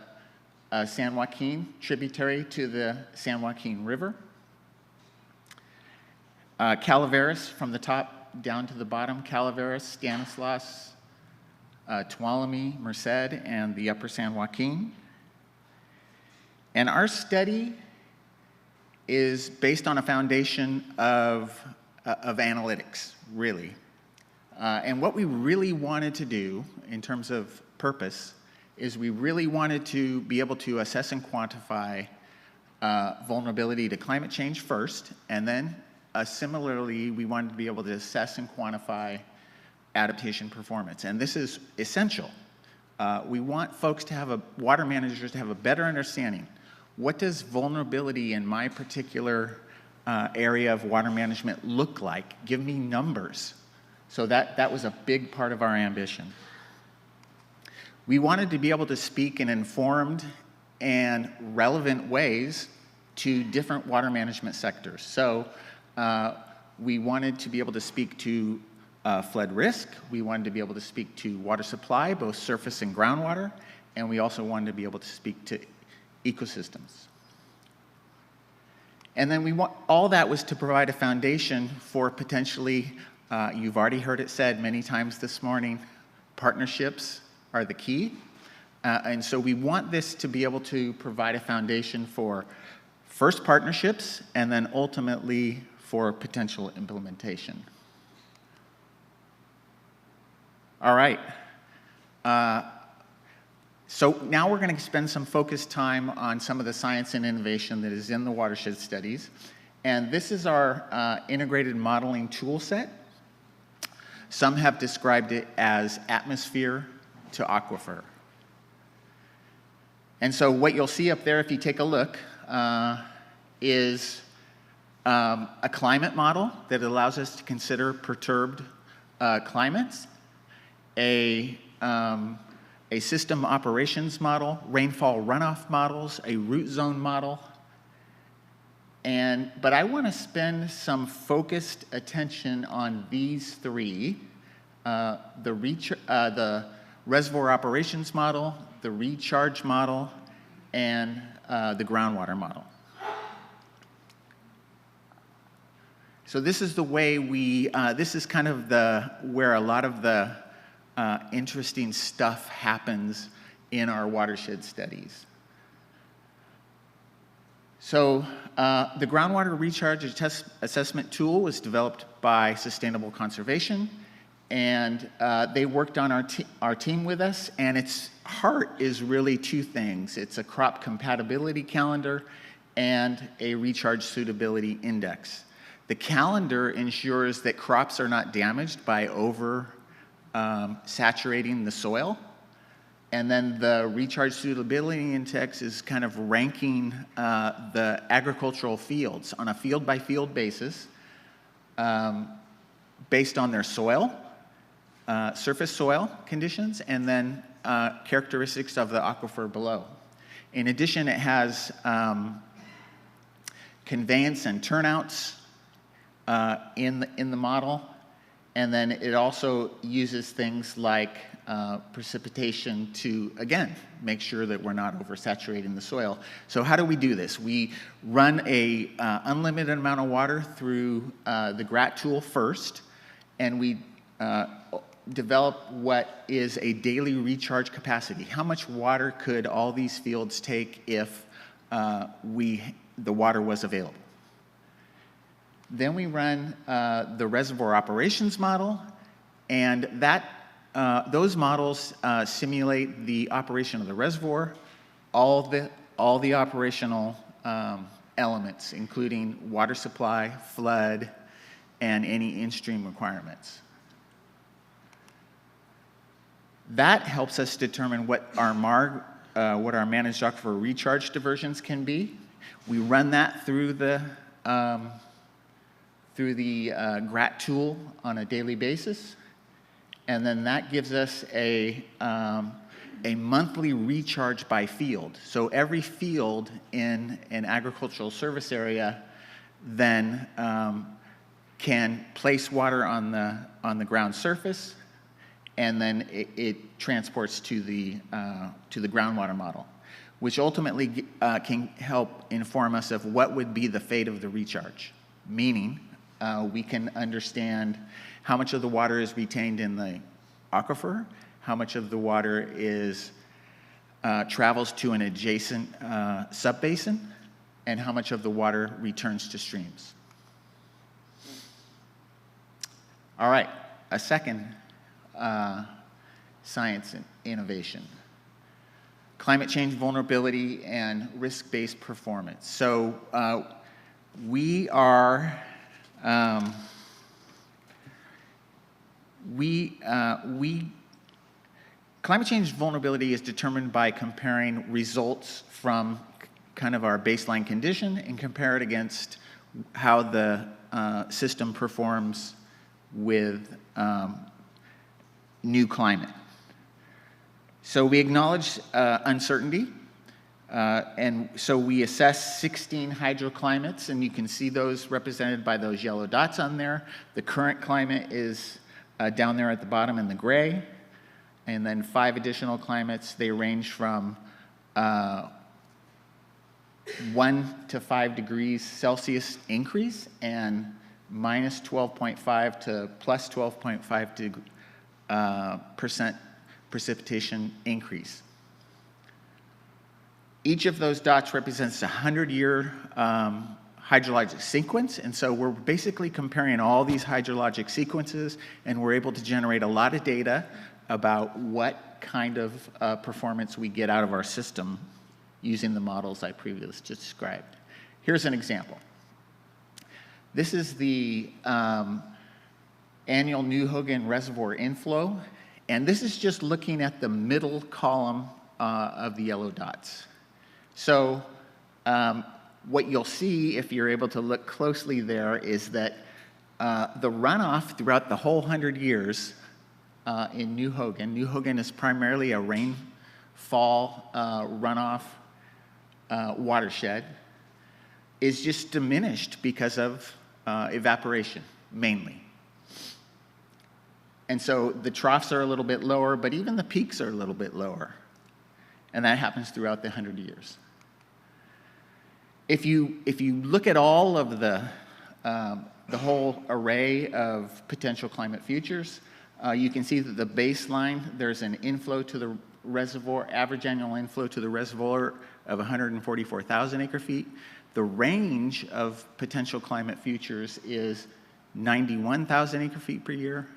San Joaquin, tributary to the San Joaquin River. Calaveras, from the top down to the bottom, Calaveras, Stanislaus, Tuolumne, Merced, and the upper San Joaquin. And our study is based on a foundation of analytics, really. And what we really wanted to do in terms of purpose is we really wanted to be able to assess and quantify vulnerability to climate change first, and then similarly, we wanted to be able to assess and quantify adaptation performance. And this is essential. We want folks to have water managers to have a better understanding. What does vulnerability in my particular area of water management look like? Give me numbers. So that was a big part of our ambition. We wanted to be able to speak in informed and relevant ways to different water management sectors. So we wanted to be able to speak to flood risk. We wanted to be able to speak to water supply, both surface and groundwater. And we also wanted to be able to speak to ecosystems. And then all that was to provide a foundation for potentially, you've already heard it said many times this morning, partnerships are the key. And so we want this to be able to provide a foundation for first partnerships and then ultimately for potential implementation. All right. So now we're going to spend some focused time on some of the science and innovation that is in the watershed studies. And this is our integrated modeling tool set. Some have described it as atmosphere to aquifer. And so what you'll see up there, if you take a look, is a climate model that allows us to consider perturbed climates, a system operations model, rainfall runoff models, a root zone model. But I want to spend some focused attention on these 3, the reservoir operations model, the recharge model, and the groundwater model. So this is the way this is kind of where a lot of the interesting stuff happens in our watershed studies. So the groundwater recharge assessment tool was developed by Sustainable Conservation, and they worked on our team with us, and its heart is really 2 things. It's a crop compatibility calendar and a recharge suitability index. The calendar ensures that crops are not damaged by saturating the soil. And then the recharge suitability index is kind of ranking the agricultural fields on a field-by-field basis based on their soil, surface soil conditions, and then characteristics of the aquifer below. In addition, it has conveyance and turnouts in the model. And then it also uses things like precipitation to, again, make sure that we're not oversaturating the soil. So how do we do this? We run a unlimited amount of water through the GRAT tool first, and we develop what is a daily recharge capacity. How much water could all these fields take if the water was available? Then we run the reservoir operations model, and those models simulate the operation of the reservoir, all the operational elements, including water supply, flood, and any in-stream requirements. That helps us determine what our managed aquifer recharge diversions can be. We run that through the GRAT tool on a daily basis, and then that gives us a a monthly recharge by field. So every field in an agricultural service area then can place water on the ground surface, and then it transports to the groundwater model, which ultimately can help inform us of what would be the fate of the recharge. Meaning, we can understand how much of the water is retained in the aquifer, how much of the water travels to an adjacent subbasin, and how much of the water returns to streams. All right, a second science and innovation. Climate change vulnerability and risk-based performance. So climate change vulnerability is determined by comparing results from kind of our baseline condition and compare it against how the system performs with new climate. So we acknowledge uncertainty, and so we assess 16 hydroclimates, and you can see those represented by those yellow dots on there. The current climate is down there at the bottom in the gray, and then 5 additional climates. They range from 1 to 5 degrees Celsius increase and minus 12.5 to plus 12.5% precipitation increase. Each of those dots represents a 100-year hydrologic sequence, and so we're basically comparing all these hydrologic sequences, and we're able to generate a lot of data about what kind of performance we get out of our system using the models I previously described. Here's an example. This is the annual New Hogan Reservoir inflow, and this is just looking at the middle column of the yellow dots. So what you'll see if you're able to look closely there is that the runoff throughout the whole 100 years in New Hogan is primarily a rainfall runoff watershed, is just diminished because of evaporation, mainly. And so the troughs are a little bit lower, but even the peaks are a little bit lower. And that happens throughout the 100 years. If you look at all of the whole array of potential climate futures, you can see that the baseline, there's an inflow to the reservoir, average annual inflow to the reservoir of 144,000 acre feet. The range of potential climate futures is 91,000 acre feet per year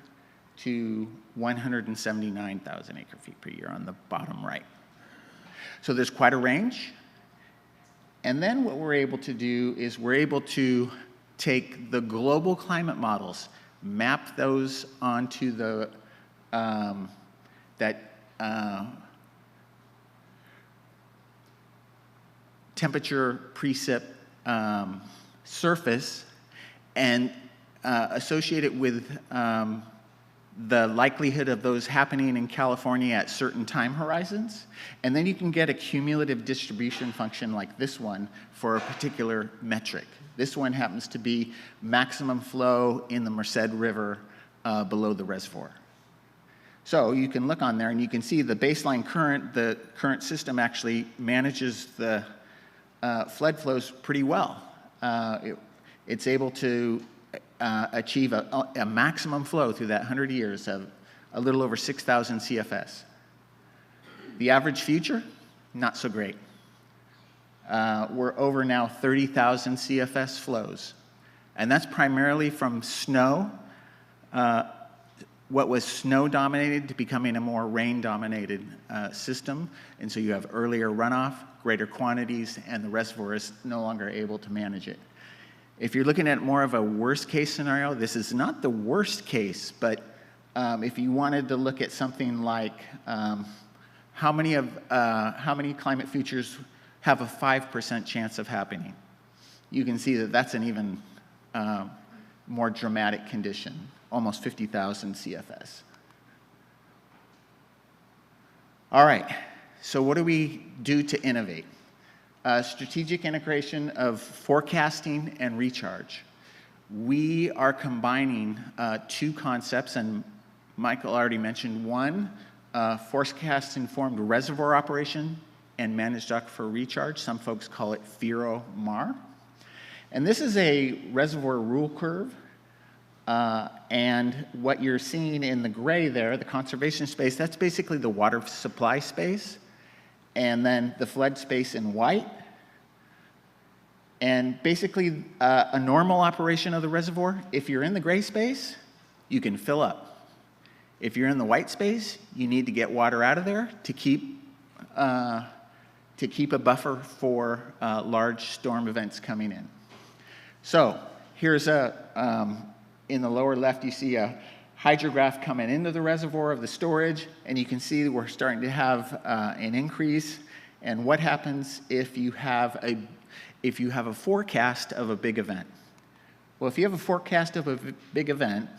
to 179,000 acre feet per year on the bottom right. So there's quite a range. And then what we're able to do is we're able to take the global climate models, map those onto the temperature precip surface, and associate it with the likelihood of those happening in California at certain time horizons. And then you can get a cumulative distribution function like this one for a particular metric. This one happens to be maximum flow in the Merced River below the reservoir. So you can look on there and you can see the baseline current, the current system actually manages the flood flows pretty well. It's able to achieve a maximum flow through that 100 years of a little over 6,000 CFS. The average future, not so great. We're over now 30,000 CFS flows. And that's primarily from snow, what was snow-dominated to becoming a more rain-dominated system. And so you have earlier runoff, greater quantities, and the reservoir is no longer able to manage it. If you're looking at more of a worst-case scenario, this is not the worst case, but if you wanted to look at something like how many climate futures have a 5% chance of happening, you can see that that's an even more dramatic condition, almost 50,000 CFS. All right, so what do we do to innovate? Strategic integration of forecasting and recharge. We are combining two concepts, and Michael already mentioned one, forecast-informed reservoir operation and managed aquifer recharge. Some folks call it FIRO-MAR. And this is a reservoir rule curve. And what you're seeing in the gray there, the conservation space, that's basically the water supply space. And then the flood space in white. And basically, a normal operation of the reservoir, if you're in the gray space, you can fill up. If you're in the white space, you need to get water out of there to keep a buffer for large storm events coming in. So here's in the lower left, you see a hydrograph coming into the reservoir of the storage, and you can see we're starting to have an increase. And what happens if you have a forecast of a big event? Well, if you have a forecast of a big event,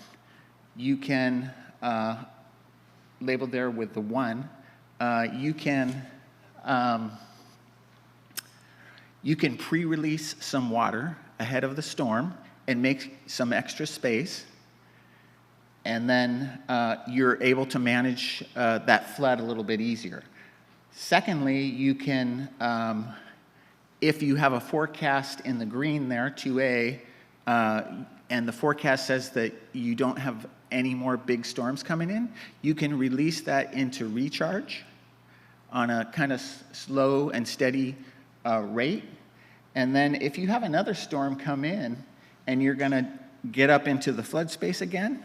you can, labeled there with the 1, you can pre-release some water ahead of the storm and make some extra space, and then you're able to manage that flood a little bit easier. Secondly, you can, if you have a forecast in the green there, 2A, and the forecast says that you don't have any more big storms coming in, you can release that into recharge on a kind of slow and steady rate. And then if you have another storm come in and you're going to get up into the flood space again,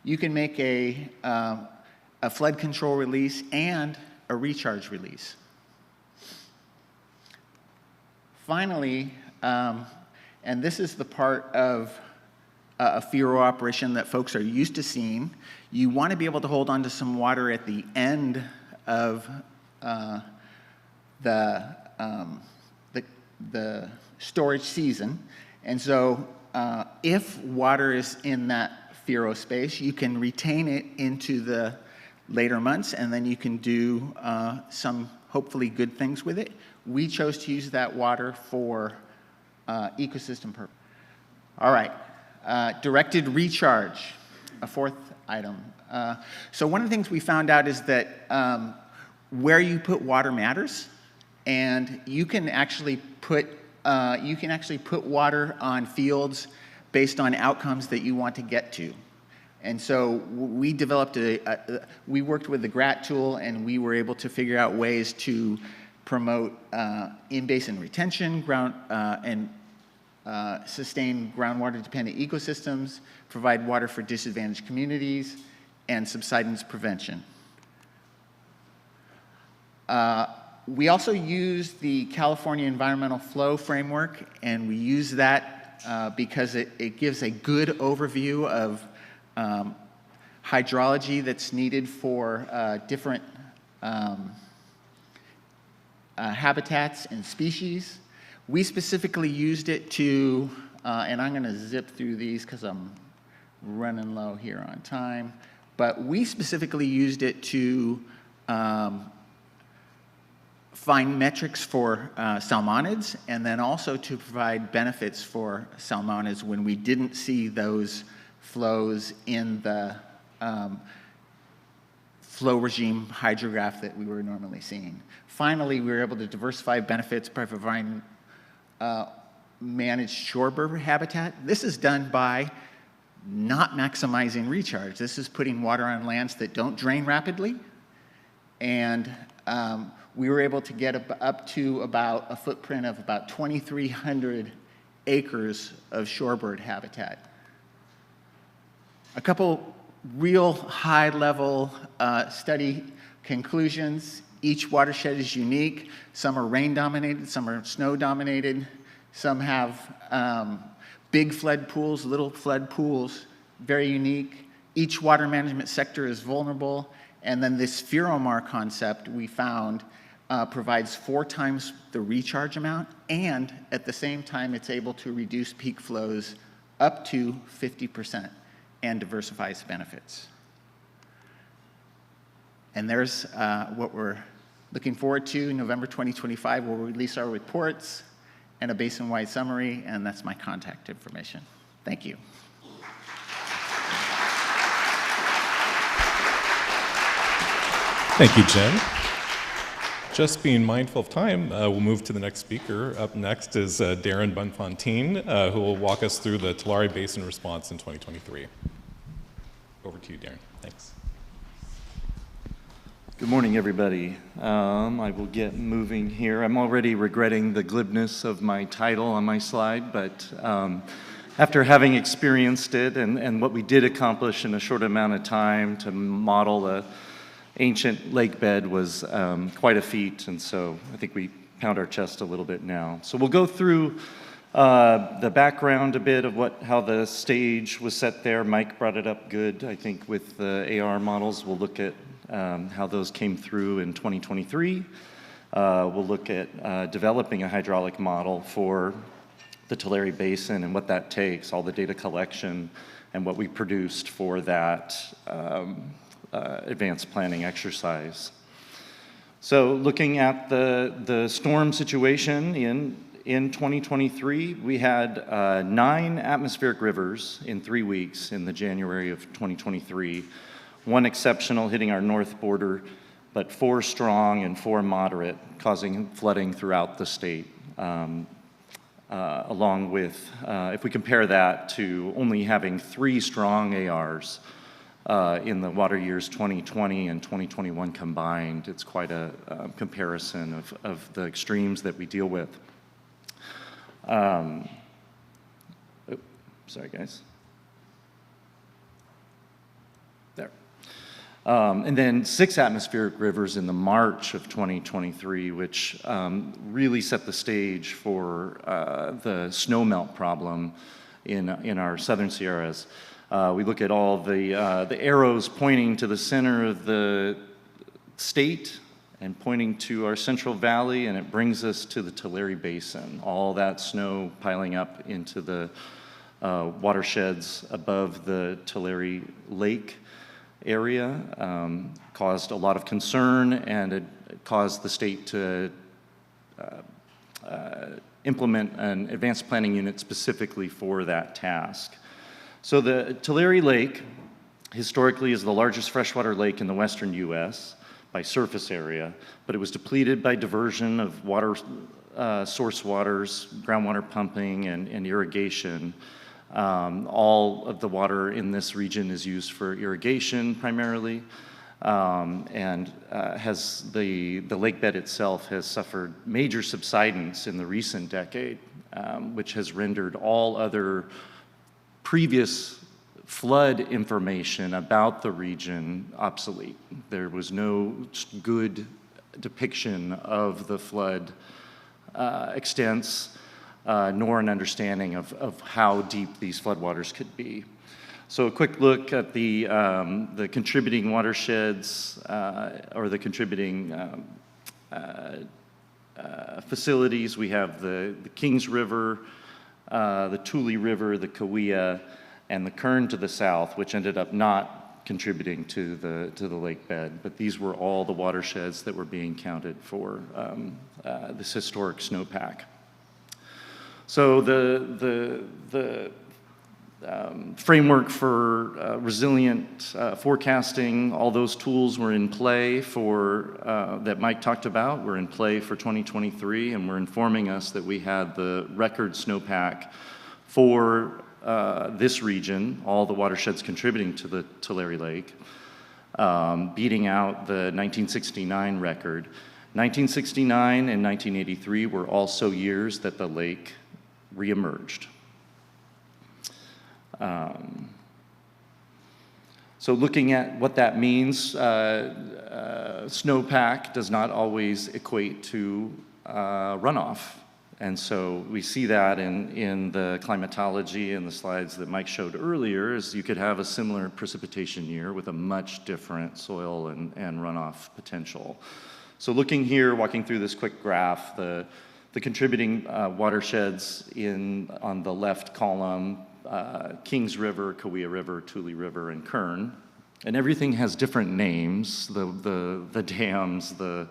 you can make a flood control release and a recharge release. Finally, and this is the part of a FIRO operation that folks are used to seeing, you want to be able to hold on to some water at the end of the storage season. And so if water is in that FIRO space, you can retain it into the later months, and then you can do some hopefully good things with it. We chose to use that water for ecosystem purpose. All right, directed recharge, a fourth item. So one of the things we found out is that where you put water matters, and you can actually put water on fields based on outcomes that you want to get to. And so we developed we worked with the GRAT tool, and we were able to figure out ways to promote in-basin retention, and sustain groundwater-dependent ecosystems, provide water for disadvantaged communities, and subsidence prevention. We also use the California Environmental Flow Framework, and we use that because it gives a good overview of hydrology that's needed for different habitats and species. We specifically used it to, and I'm going to zip through these because I'm running low here on time, but we specifically used it to find metrics for salmonids, and then also to provide benefits for salmonids when we didn't see those flows in the flow regime hydrograph that we were normally seeing. Finally, we were able to diversify benefits by providing managed shorebird habitat. This is done by not maximizing recharge. This is putting water on lands that don't drain rapidly, and we were able to get up to about a footprint of about 2,300 acres of shorebird habitat. A couple real high-level study conclusions. Each watershed is unique. Some are rain-dominated, some are snow-dominated. Some have big flood pools, little flood pools, very unique. Each water management sector is vulnerable. And then this FIRO-MAR concept we found provides 4 times the recharge amount, and at the same time it's able to reduce peak flows up to 50% and diversifies benefits. And there's what we're looking forward to. November 2025, we'll release our reports and a basin-wide summary, and that's my contact information. Thank you. Thank you, Jim. Just being mindful of time, we'll move to the next speaker. Up next is Darren Bunfontein, who will walk us through the Tulare Basin response in 2023. Over to you, Darren. Thanks. Good morning, everybody. I will get moving here. I'm already regretting the glibness of my title on my slide, but after having experienced it and what we did accomplish in a short amount of time to model the ancient lake bed was quite a feat, and so I think we pound our chest a little bit now. So we'll go through the background a bit of how the stage was set there. Mike brought it up good, I think, with the AR models. We'll look at how those came through in 2023. We'll look at developing a hydraulic model for the Tulare Basin and what that takes, all the data collection, and what we produced for that advanced planning exercise. So looking at the storm situation in 2023, we had 9 atmospheric rivers in 3 weeks in the January of 2023. 1 exceptional hitting our north border, but 4 strong and 4 moderate, causing flooding throughout the state. Along with, if we compare that to only having 3 strong ARs in the water years 2020 and 2021 combined, it's quite a comparison of the extremes that we deal with. Sorry, guys. There. And then 6 atmospheric rivers in the March of 2023, which really set the stage for the snowmelt problem in our southern Sierras. We look at all the arrows pointing to the center of the state and pointing to our Central Valley, and it brings us to the Tulare Basin. All that snow piling up into the watersheds above the Tulare Lake area caused a lot of concern, and it caused the state to implement an advanced planning unit specifically for that task. So the Tulare Lake historically is the largest freshwater lake in the western U.S. by surface area, but it was depleted by diversion of water, source waters, groundwater pumping, and irrigation. All of the water in this region is used for irrigation primarily, and the lake bed itself has suffered major subsidence in the recent decade, which has rendered all other previous flood information about the region obsolete. There was no good depiction of the flood extents, nor an understanding of how deep these floodwaters could be. So a quick look at the contributing watersheds or the contributing facilities. We have the Kings River, the Tule River, the Kaweah, and the Kern to the south, which ended up not contributing to the lake bed. But these were all the watersheds that were being counted for this historic snowpack. So the framework for resilient forecasting, all those tools were in play that Mike talked about, were in play for 2023, and were informing us that we had the record snowpack for this region, all the watersheds contributing to the Tulare Lake, beating out the 1969 record. 1969 and 1983 were also years that the lake reemerged. So looking at what that means, snowpack does not always equate to runoff. And so we see that in the climatology and the slides that Mike showed earlier, is you could have a similar precipitation year with a much different soil and runoff potential. So looking here, walking through this quick graph, the contributing watersheds on the left column, Kings River, Kaweah River, Tule River, and Kern. And everything has different names, the dams, the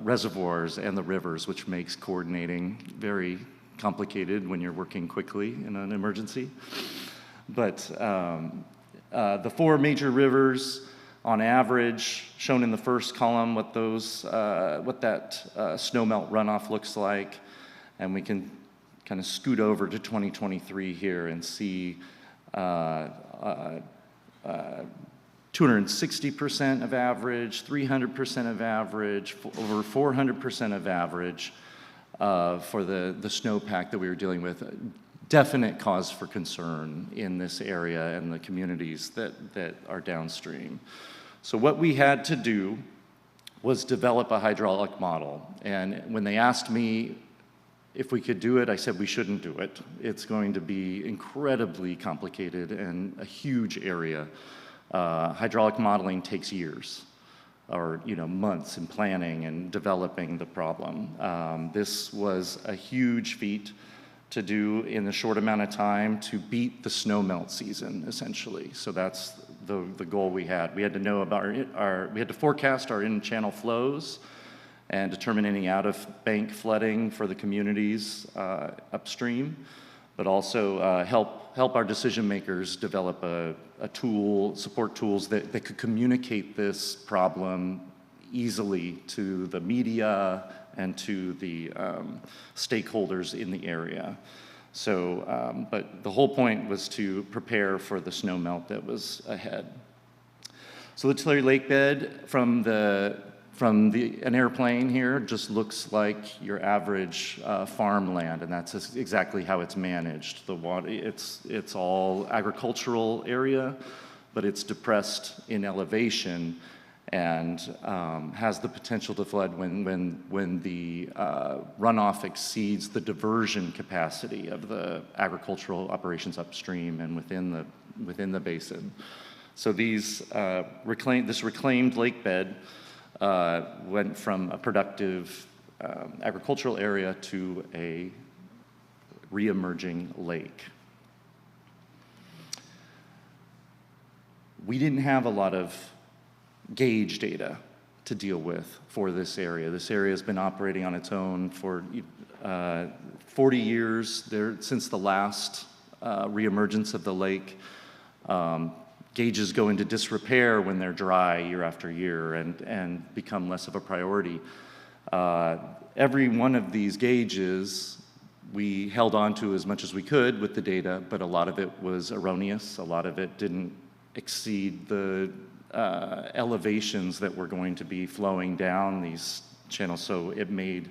reservoirs, and the rivers, which makes coordinating very complicated when you're working quickly in an emergency. But the 4 major rivers, on average, shown in the first column, what that snowmelt runoff looks like, and we can kind of scoot over to 2023 here and see 260% of average, 300% of average, over 400% of average for the snowpack that we were dealing with. Definite cause for concern in this area and the communities that are downstream. So what we had to do was develop a hydraulic model. And when they asked me if we could do it, I said we shouldn't do it. It's going to be incredibly complicated and a huge area. Hydraulic modeling takes years, or months in planning and developing the problem. This was a huge feat to do in a short amount of time to beat the snowmelt season, essentially. So that's the goal we had. We had to know about we had to forecast our in-channel flows and determine any out-of-bank flooding for the communities upstream, but also help our decision makers develop a tool, support tools that could communicate this problem easily to the media and to the stakeholders in the area. So, but the whole point was to prepare for the snowmelt that was ahead. So the Tulare Lake bed from an airplane here just looks like your average farmland, and that's exactly how it's managed. The water, it's all agricultural area, but it's depressed in elevation and has the potential to flood when the runoff exceeds the diversion capacity of the agricultural operations upstream and within the basin. So this reclaimed lake bed went from a productive agricultural area to a re-emerging lake. We didn't have a lot of gauge data to deal with for this area. This area has been operating on its own for 40 years since the last reemergence of the lake. Gauges go into disrepair when they're dry year after year and become less of a priority. Every one of these gauges we held on to as much as we could with the data, but a lot of it was erroneous. A lot of it didn't exceed the elevations that were going to be flowing down these channels, so it made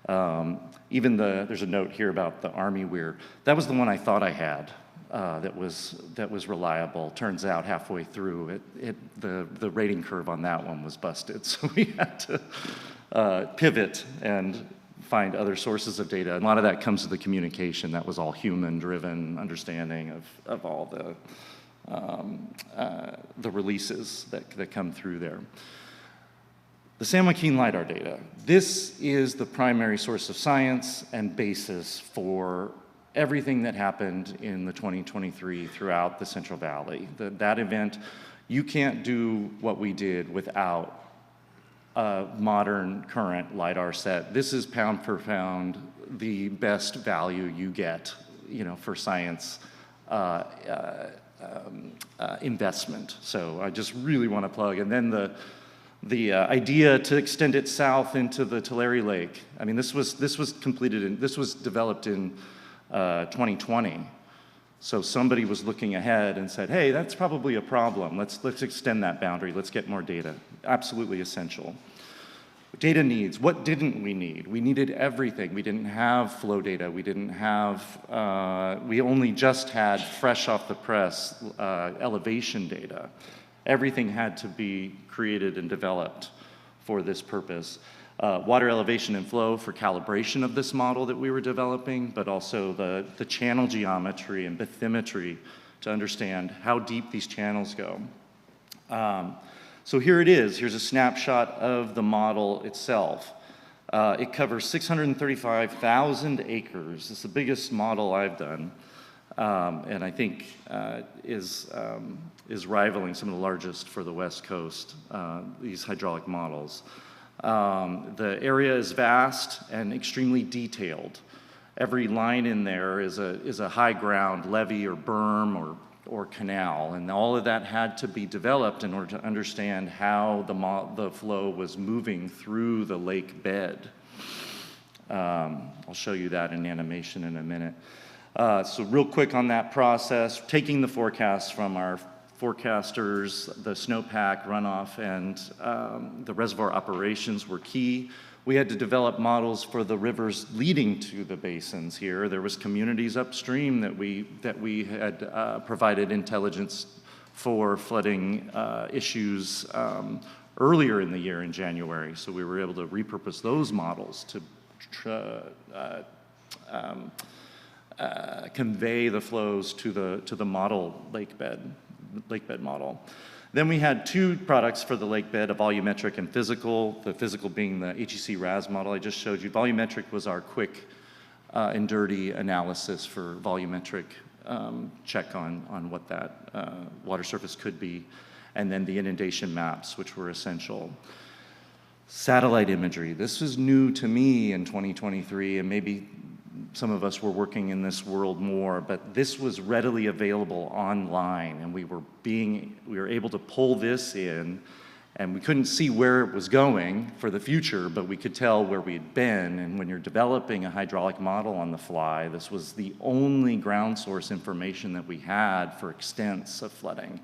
there's a note here about the Army Weir. That was the one I thought I had that was reliable. Turns out halfway through the rating curve on that one was busted, so we had to pivot and find other sources of data. And a lot of that comes to the communication. That was all human-driven understanding of all the releases that come through there. The San Joaquin LiDAR data. This is the primary source of science and basis for everything that happened in the 2023 throughout the Central Valley. That event, you can't do what we did without a modern current LiDAR set. This is pound per pound the best value you get, for science investment. So I just really want to plug. And then the idea to extend it south into the Tulare Lake. I mean, this was developed in 2020. So somebody was looking ahead and said, hey, that's probably a problem. Let's extend that boundary. Let's get more data. Absolutely essential. Data needs. What didn't we need? We needed everything. We didn't have flow data. We didn't have, we only just had fresh off the press elevation data. Everything had to be created and developed for this purpose. Water elevation and flow for calibration of this model that we were developing, but also the channel geometry and bathymetry to understand how deep these channels go. So here it is. Here's a snapshot of the model itself. It covers 635,000 acres. It's the biggest model I've done. and I think is rivaling some of the largest for the West Coast, these hydraulic models. The area is vast and extremely detailed. Every line in there is a high ground levee or berm or canal, and all of that had to be developed in order to understand how the flow was moving through the lake bed. I'll show you that in animation in a minute. So real quick on that process, taking the forecasts from our forecasters, the snowpack, runoff, and the reservoir operations were key. We had to develop models for the rivers leading to the basins here. There was communities upstream that we had provided intelligence for flooding issues earlier in the year in January. So we were able to repurpose those models to convey the flows to the model lake bed model. Then we had two products for the lake bed, a volumetric and physical, the physical being the HEC RAS model I just showed you. Volumetric was our quick and dirty analysis for volumetric check on what that water surface could be, and then the inundation maps, which were essential. Satellite imagery, this was new to me in 2023, and maybe some of us were working in this world more, but this was readily available online, and we were able to pull this in, and we couldn't see where it was going for the future, but we could tell where we had been. And when you're developing a hydraulic model on the fly, this was the only ground source information that we had for extents of flooding.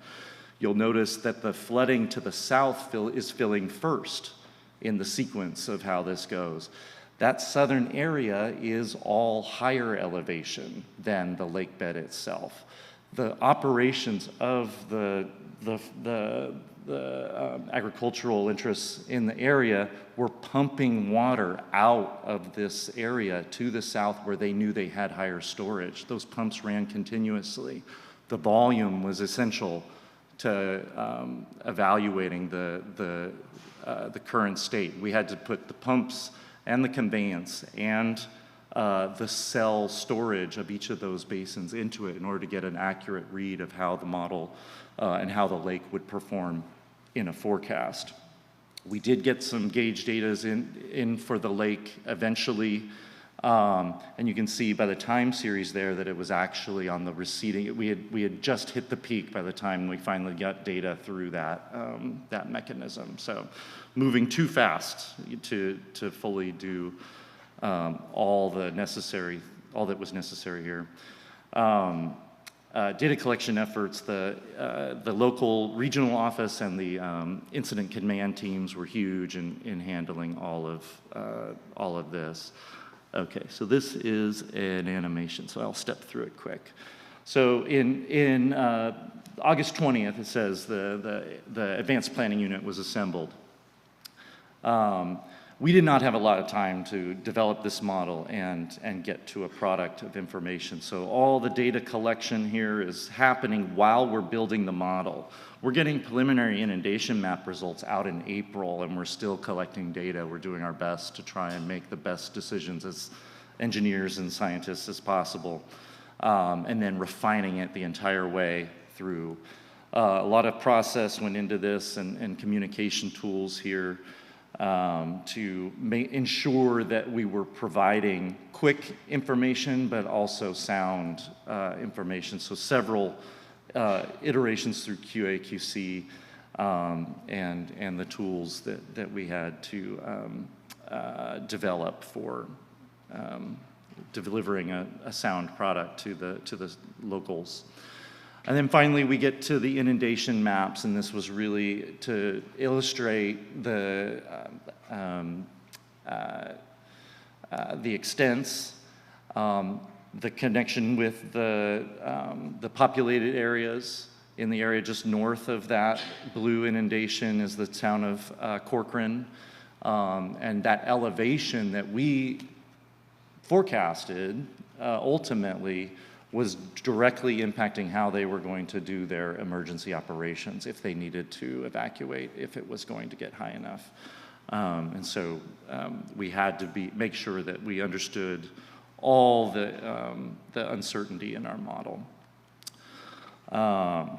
You'll notice that the flooding to the south is filling first in the sequence of how this goes. That southern area is all higher elevation than the lake bed itself. The operations of the agricultural interests in the area were pumping water out of this area to the south where they knew they had higher storage. Those pumps ran continuously. The volume was essential to evaluating the current state. We had to put the pumps and the conveyance and the cell storage of each of those basins into it in order to get an accurate read of how the model and how the lake would perform in a forecast. We did get some gauge data in for the lake eventually, and you can see by the time series there that it was actually on the receding. We had just hit the peak by the time we finally got data through that mechanism. So moving too fast to fully do all that was necessary here. Data collection efforts, the local regional office and the incident command teams were huge in handling all of this. Okay, so this is an animation, so I'll step through it quick. So in August 20th, it says the advanced planning unit was assembled. We did not have a lot of time to develop this model and get to a product of information. So all the data collection here is happening while we're building the model. We're getting preliminary inundation map results out in April, and we're still collecting data. We're doing our best to try and make the best decisions as engineers and scientists as possible, and then refining it the entire way through. A lot of process went into this and communication tools here to ensure that we were providing quick information, but also sound information. So several iterations through QA, QC, and the tools that we had to develop for delivering a sound product to the locals. And then finally, we get to the inundation maps, and this was really to illustrate the extents, the connection with the populated areas. In the area just north of that blue inundation is the town of Corcoran, and that elevation that we forecasted ultimately was directly impacting how they were going to do their emergency operations if they needed to evacuate, if it was going to get high enough. And so we had to make sure that we understood all the uncertainty in our model.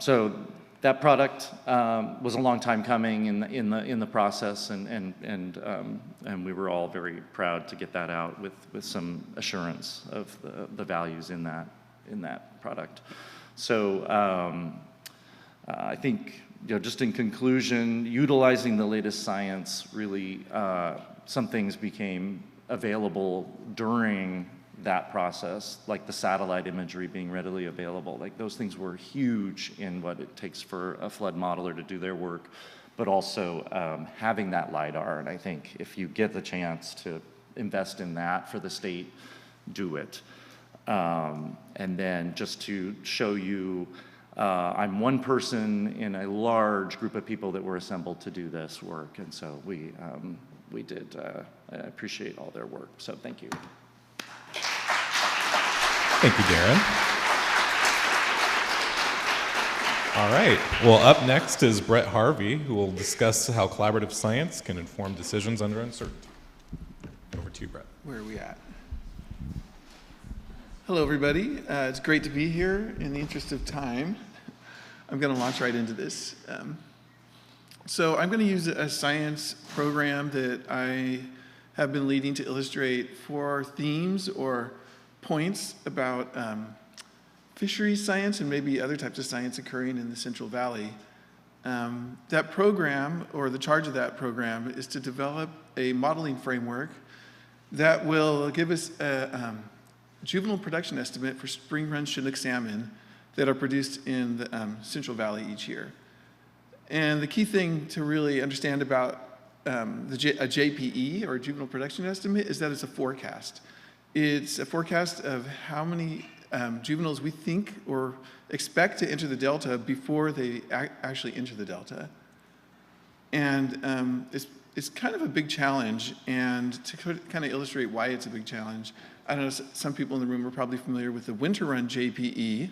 So that product was a long time coming in the process, and we were all very proud to get that out with some assurance of the values in that product. So I think, just in conclusion, utilizing the latest science, really, some things became available during that process, like the satellite imagery being readily available. Like, those things were huge in what it takes for a flood modeler to do their work, but also having that LiDAR. And I think if you get the chance to invest in that for the state, do it. And then just to show you, I'm one person in a large group of people that were assembled to do this work. And so we did appreciate all their work. So thank you. Thank you, Darren. All right. Well, up next is Brett Harvey, who will discuss how collaborative science can inform decisions under uncertainty. Over to you, Brett. Where are we at? Hello, everybody. It's great to be here. In the interest of time, I'm going to launch right into this. So I'm going to use a science program that I have been leading to illustrate 4 themes or points about fisheries science and maybe other types of science occurring in the Central Valley. That program, or the charge of that program, is to develop a modeling framework that will give us a juvenile production estimate for spring run Chinook salmon that are produced in the Central Valley each year. And the key thing to really understand about a JPE, or a juvenile production estimate, is that it's a forecast. It's a forecast of how many juveniles we think or expect to enter the Delta before they actually enter the Delta. And it's kind of a big challenge, and to kind of illustrate why it's a big challenge, I don't know, some people in the room are probably familiar with the winter run JPE.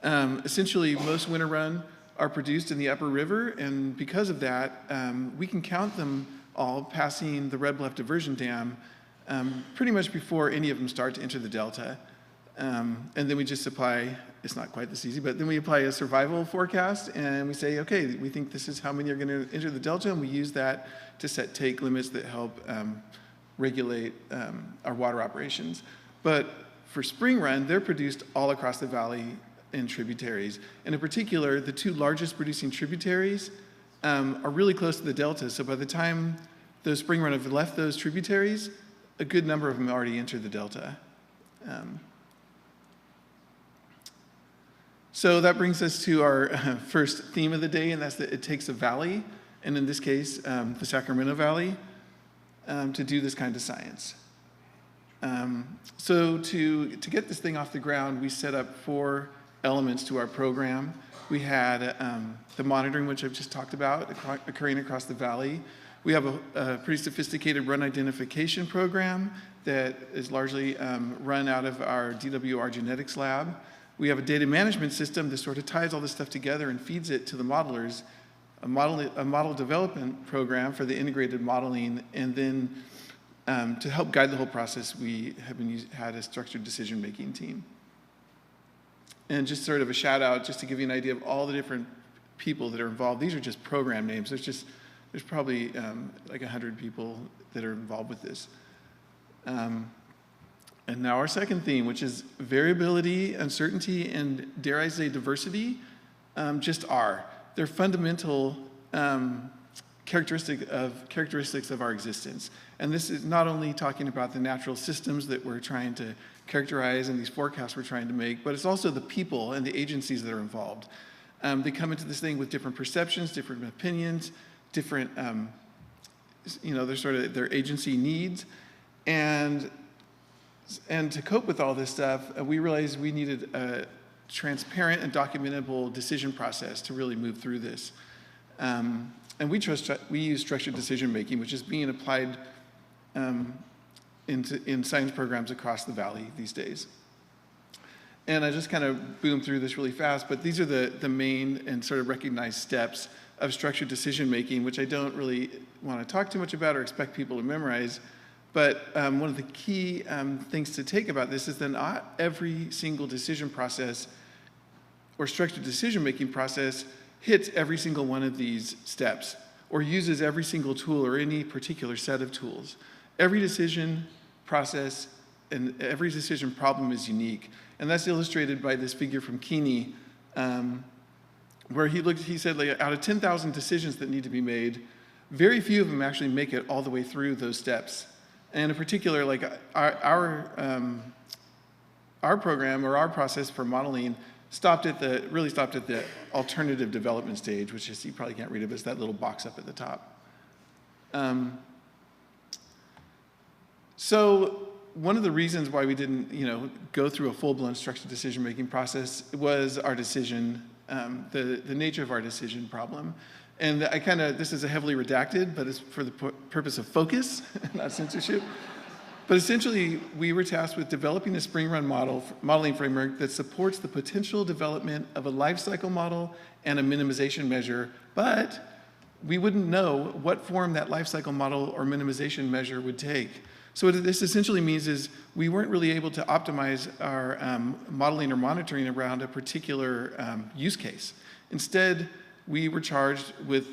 Essentially, most winter run are produced in the upper river, and because of that, we can count them all passing the Red Bluff Diversion Dam pretty much before any of them start to enter the Delta. And then we just apply, it's not quite this easy, but then we apply a survival forecast, and we say, okay, we think this is how many are going to enter the Delta, and we use that to set take limits that help regulate our water operations. But for spring run, they're produced all across the valley in tributaries. And in particular, the 2 largest producing tributaries are really close to the Delta. So by the time those spring run have left those tributaries, a good number of them already entered the Delta. So that brings us to our first theme of the day, and that's that it takes a valley, and in this case, the Sacramento Valley, to do this kind of science. So to get this thing off the ground, we set up 4 elements to our program. We had the monitoring, which I've just talked about, occurring across the valley. We have a pretty sophisticated run identification program that is largely run out of our DWR genetics lab. We have a data management system that sort of ties all this stuff together and feeds it to the modelers, a model development program for the integrated modeling, and then to help guide the whole process, we have had a structured decision-making team. And just sort of a shout out, just to give you an idea of all the different people that are involved. These are just program names. There's probably like 100 people that are involved with this. And now our second theme, which is variability, uncertainty, and dare I say diversity, just are. They're fundamental characteristics of our existence. And this is not only talking about the natural systems that we're trying to characterize and these forecasts we're trying to make, but it's also the people and the agencies that are involved. They come into this thing with different perceptions, different opinions, different, their agency needs. And to cope with all this stuff, we realized we needed a transparent and documentable decision process to really move through this. And we use structured decision making, which is being applied in science programs across the valley these days. And I just kind of boomed through this really fast, but these are the main and sort of recognized steps of structured decision making, which I don't really want to talk too much about or expect people to memorize. But one of the key things to take about this is that not every single decision process or structured decision-making process hits every single one of these steps or uses every single tool or any particular set of tools. Every decision process and every decision problem is unique. And that's illustrated by this figure from Keeney, where he said, like, out of 10,000 decisions that need to be made, very few of them actually make it all the way through those steps. And in particular, like our program or our process for modeling really stopped at the alternative development stage, which is, you probably can't read it, but it's that little box up at the top. So one of the reasons why we didn't, go through a full-blown structured decision-making process was our decision, the nature of our decision problem. And this is a heavily redacted, but it's for the purpose of focus, not censorship. But essentially, we were tasked with developing a spring run modeling framework that supports the potential development of a life cycle model and a minimization measure, but we wouldn't know what form that life cycle model or minimization measure would take. So what this essentially means is we weren't really able to optimize our modeling or monitoring around a particular use case. Instead, we were charged with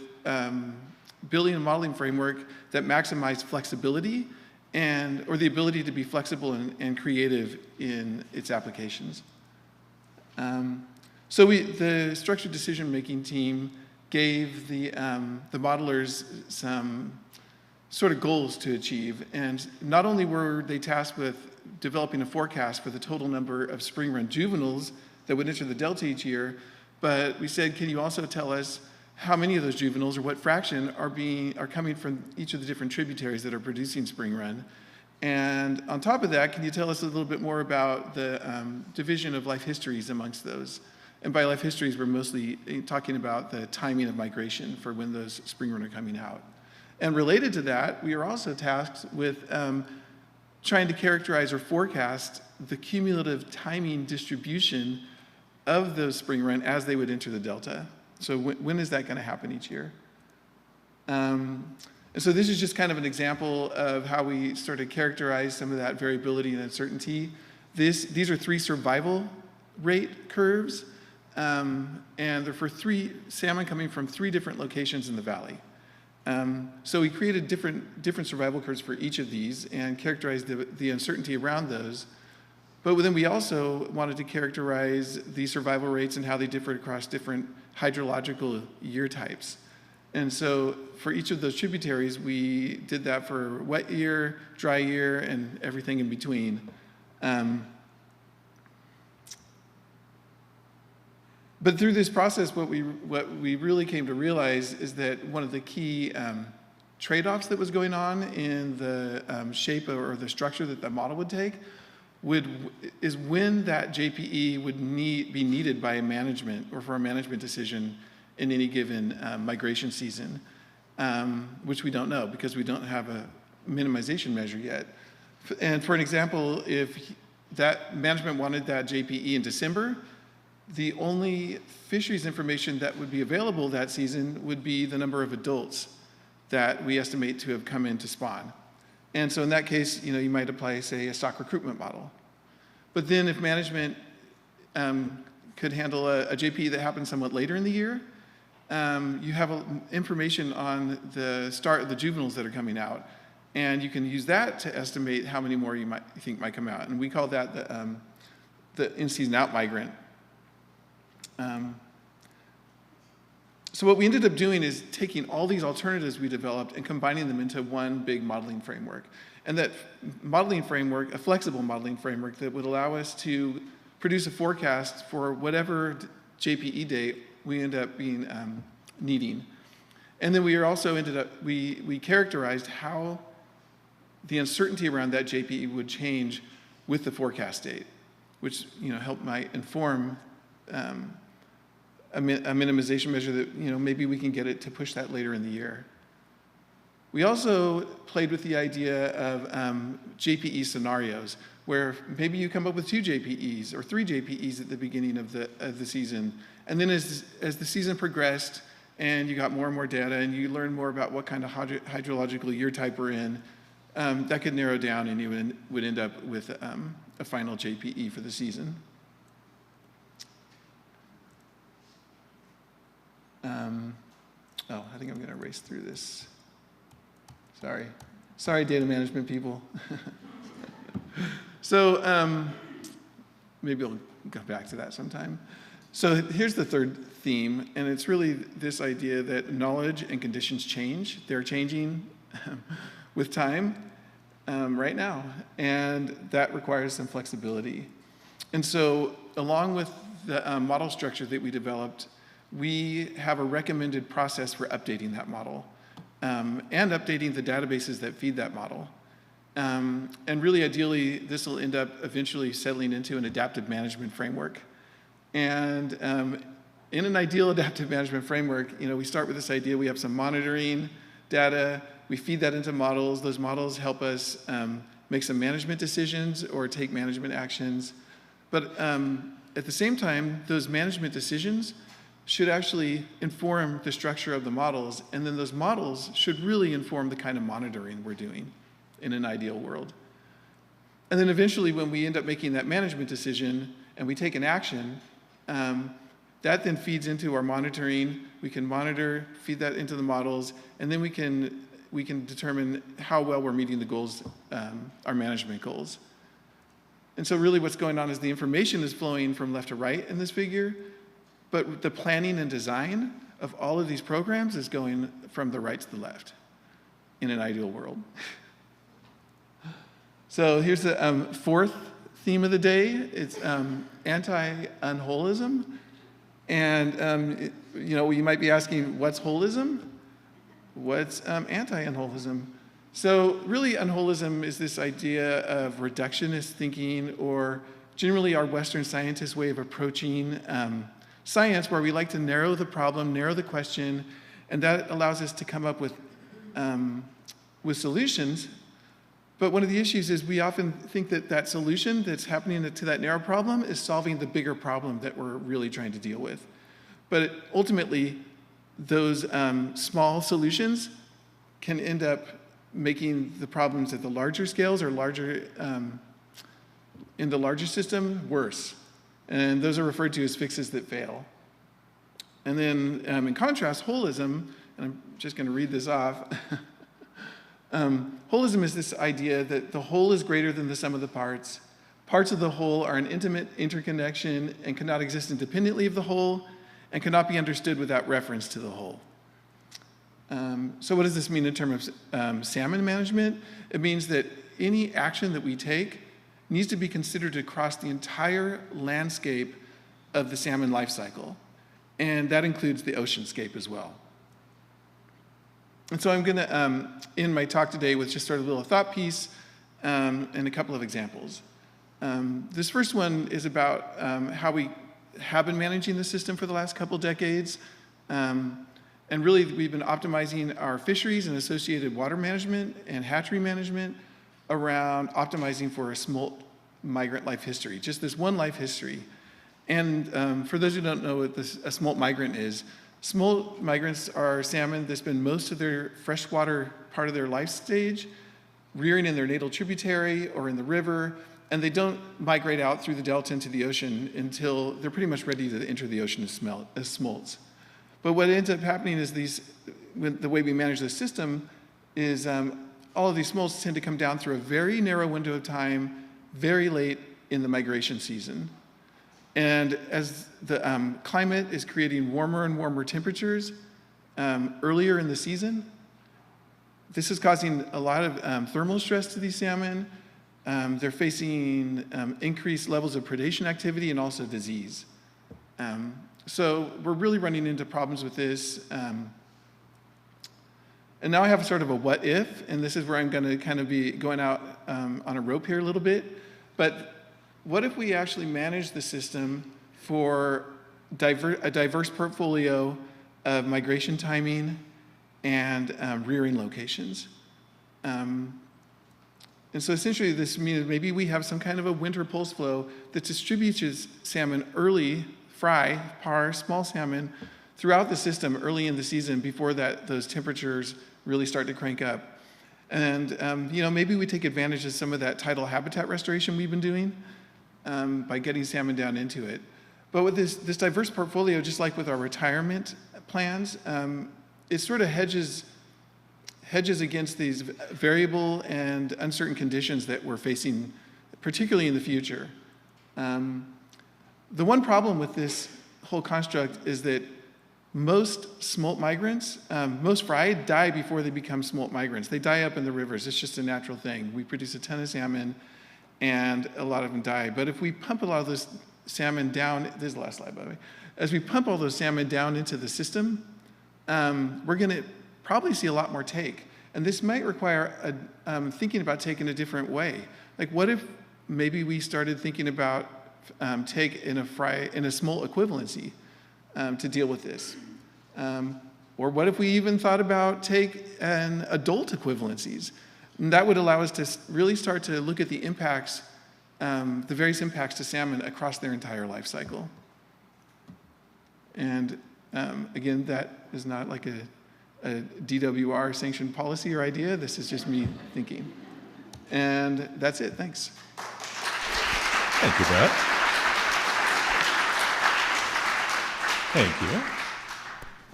building a modeling framework that maximized flexibility or the ability to be flexible and creative in its applications. So the structured decision-making team gave the modelers some sort of goals to achieve. And not only were they tasked with developing a forecast for the total number of spring run juveniles that would enter the delta each year, but we said, can you also tell us how many of those juveniles or what fraction are coming from each of the different tributaries that are producing spring run? And on top of that, can you tell us a little bit more about the division of life histories amongst those? And by life histories, we're mostly talking about the timing of migration for when those spring run are coming out. And related to that, we are also tasked with trying to characterize or forecast the cumulative timing distribution of those spring run as they would enter the delta. So when is that going to happen each year? And so this is just kind of an example of how we sort of characterize some of that variability and uncertainty. These are 3 survival rate curves, and they're for 3 salmon coming from 3 different locations in the valley. So we created different survival curves for each of these and characterized the uncertainty around those. But then we also wanted to characterize the survival rates and how they differed across different hydrological year types. And so for each of those tributaries, we did that for wet year, dry year, and everything in between. But through this process, what we really came to realize is that one of the key trade-offs that was going on in the shape or the structure that the model would take is when that JPE would be needed by a management or for a management decision in any given migration season, which we don't know because we don't have a minimization measure yet. And for an example, if that management wanted that JPE in December, the only fisheries information that would be available that season would be the number of adults that we estimate to have come in to spawn. And so in that case, you might apply, say, a stock recruitment model. But then if management could handle a JPE that happens somewhat later in the year, you have information on the start of the juveniles that are coming out. And you can use that to estimate how many more you think might come out. And we call that the in-season out migrant. So what we ended up doing is taking all these alternatives we developed and combining them into one big modeling framework. And that modeling framework, a flexible modeling framework that would allow us to produce a forecast for whatever JPE date we end up needing. And then we characterized how the uncertainty around that JPE would change with the forecast date, which might inform a minimization measure that maybe we can get it to push that later in the year. We also played with the idea of JPE scenarios, where maybe you come up with 2 JPEs or 3 JPEs at the beginning of the season, and then as the season progressed and you got more and more data and you learned more about what kind of hydrological year type we're in, that could narrow down and you would end up with a final JPE for the season. I think I'm going to race through this. Sorry, data management people. So maybe I'll go back to that sometime. So here's the third theme, and it's really this idea that knowledge and conditions change. They're changing with time right now, and that requires some flexibility. And so along with the model structure that we developed, we have a recommended process for updating that model and updating the databases that feed that model. And really, ideally, this will end up eventually settling into an adaptive management framework. And in an ideal adaptive management framework, we start with this idea, we have some monitoring data, we feed that into models. Those models help us make some management decisions or take management actions. But at the same time, those management decisions should actually inform the structure of the models, and then those models should really inform the kind of monitoring we're doing in an ideal world. And then eventually, when we end up making that management decision and we take an action, that then feeds into our monitoring. We can monitor, feed that into the models, and then we can determine how well we're meeting the goals, our management goals. And so really what's going on is the information is flowing from left to right in this figure, but the planning and design of all of these programs is going from the right to the left in an ideal world. So here's the fourth theme of the day. It's anti-unholism. And you might be asking, what's holism? What's anti-unholism? So really, unholism is this idea of reductionist thinking, or generally our Western scientists' way of approaching science, where we like to narrow the problem, narrow the question, and that allows us to come up with solutions. But one of the issues is we often think that solution that's happening to that narrow problem is solving the bigger problem that we're really trying to deal with. But ultimately, those small solutions can end up making the problems at the larger scales or larger in the larger system worse. And those are referred to as fixes that fail. And then in contrast, holism, and I'm just going to read this off. Holism is this idea that the whole is greater than the sum of the parts. Parts of the whole are an intimate interconnection and cannot exist independently of the whole and cannot be understood without reference to the whole. So what does this mean in terms of salmon management? It means that any action that we take needs to be considered across the entire landscape of the salmon life cycle. And that includes the oceanscape as well. And so I'm going to end my talk today with just sort of a little thought piece and a couple of examples. This first one is about how we have been managing the system for the last couple decades. And really, we've been optimizing our fisheries and associated water management and hatchery management around optimizing for a smolt migrant life history, just this one life history. And for those who don't know what a smolt migrant is, smolt migrants are salmon that spend most of their freshwater part of their life stage rearing in their natal tributary or in the river, and they don't migrate out through the delta into the ocean until they're pretty much ready to enter the ocean as smolts. But what ends up happening is the way we manage the system is all of these smolts tend to come down through a very narrow window of time, very late in the migration season. And as the climate is creating warmer and warmer temperatures earlier in the season, this is causing a lot of thermal stress to these salmon. They're facing increased levels of predation activity and also disease. So we're really running into problems with this. And now I have sort of a what if, and this is where I'm going to kind of be going out on a rope here a little bit. But what if we actually manage the system for a diverse portfolio of migration timing and rearing locations? And so essentially this means maybe we have some kind of a winter pulse flow that distributes salmon early, fry, par, small salmon, throughout the system early in the season before those temperatures really start to crank up. And maybe we take advantage of some of that tidal habitat restoration we've been doing by getting salmon down into it. But with this diverse portfolio, just like with our retirement plans, it sort of hedges against these variable and uncertain conditions that we're facing, particularly in the future. The one problem with this whole construct is that most smolt migrants, most fry, die before they become smolt migrants. They die up in the rivers. It's just a natural thing. We produce a ton of salmon, and a lot of them die. But if we pump a lot of those salmon down, this is the last slide, by the way. As we pump all those salmon down into the system, we're going to probably see a lot more take. And this might require thinking about take in a different way. Like, what if maybe we started thinking about take in a smolt equivalency to deal with this? Or what if we even thought about take and adult equivalencies? And that would allow us to really start to look at the impacts, the various impacts to salmon across their entire life cycle. And again, that is not like a DWR sanctioned policy or idea. This is just me thinking. And that's it. Thanks. Thank you, Brett. Thank you.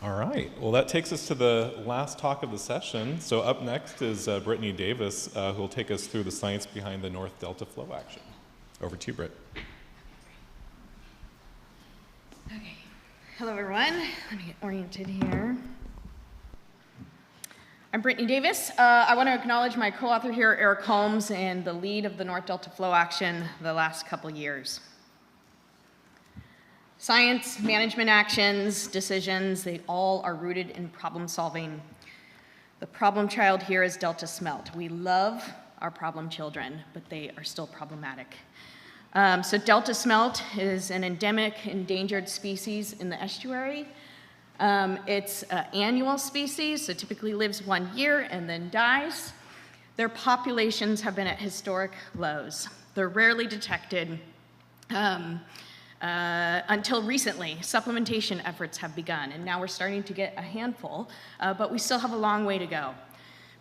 All right. Well, that takes us to the last talk of the session. So up next is Brittany Davis, who will take us through the science behind the North Delta Flow Action. Over to you, Britt. Okay. Hello, everyone. Let me get oriented here. I'm Brittany Davis. I want to acknowledge my co-author here, Eric Holmes, and the lead of the North Delta Flow Action the last couple years. Science, management actions, decisions, they all are rooted in problem solving. The problem child here is Delta smelt. We love our problem children, but they are still problematic. So Delta smelt is an endemic endangered species in the estuary. It's an annual species, so typically lives 1 year and then dies. Their populations have been at historic lows. They're rarely detected. Until recently, supplementation efforts have begun, and now we're starting to get a handful, but we still have a long way to go.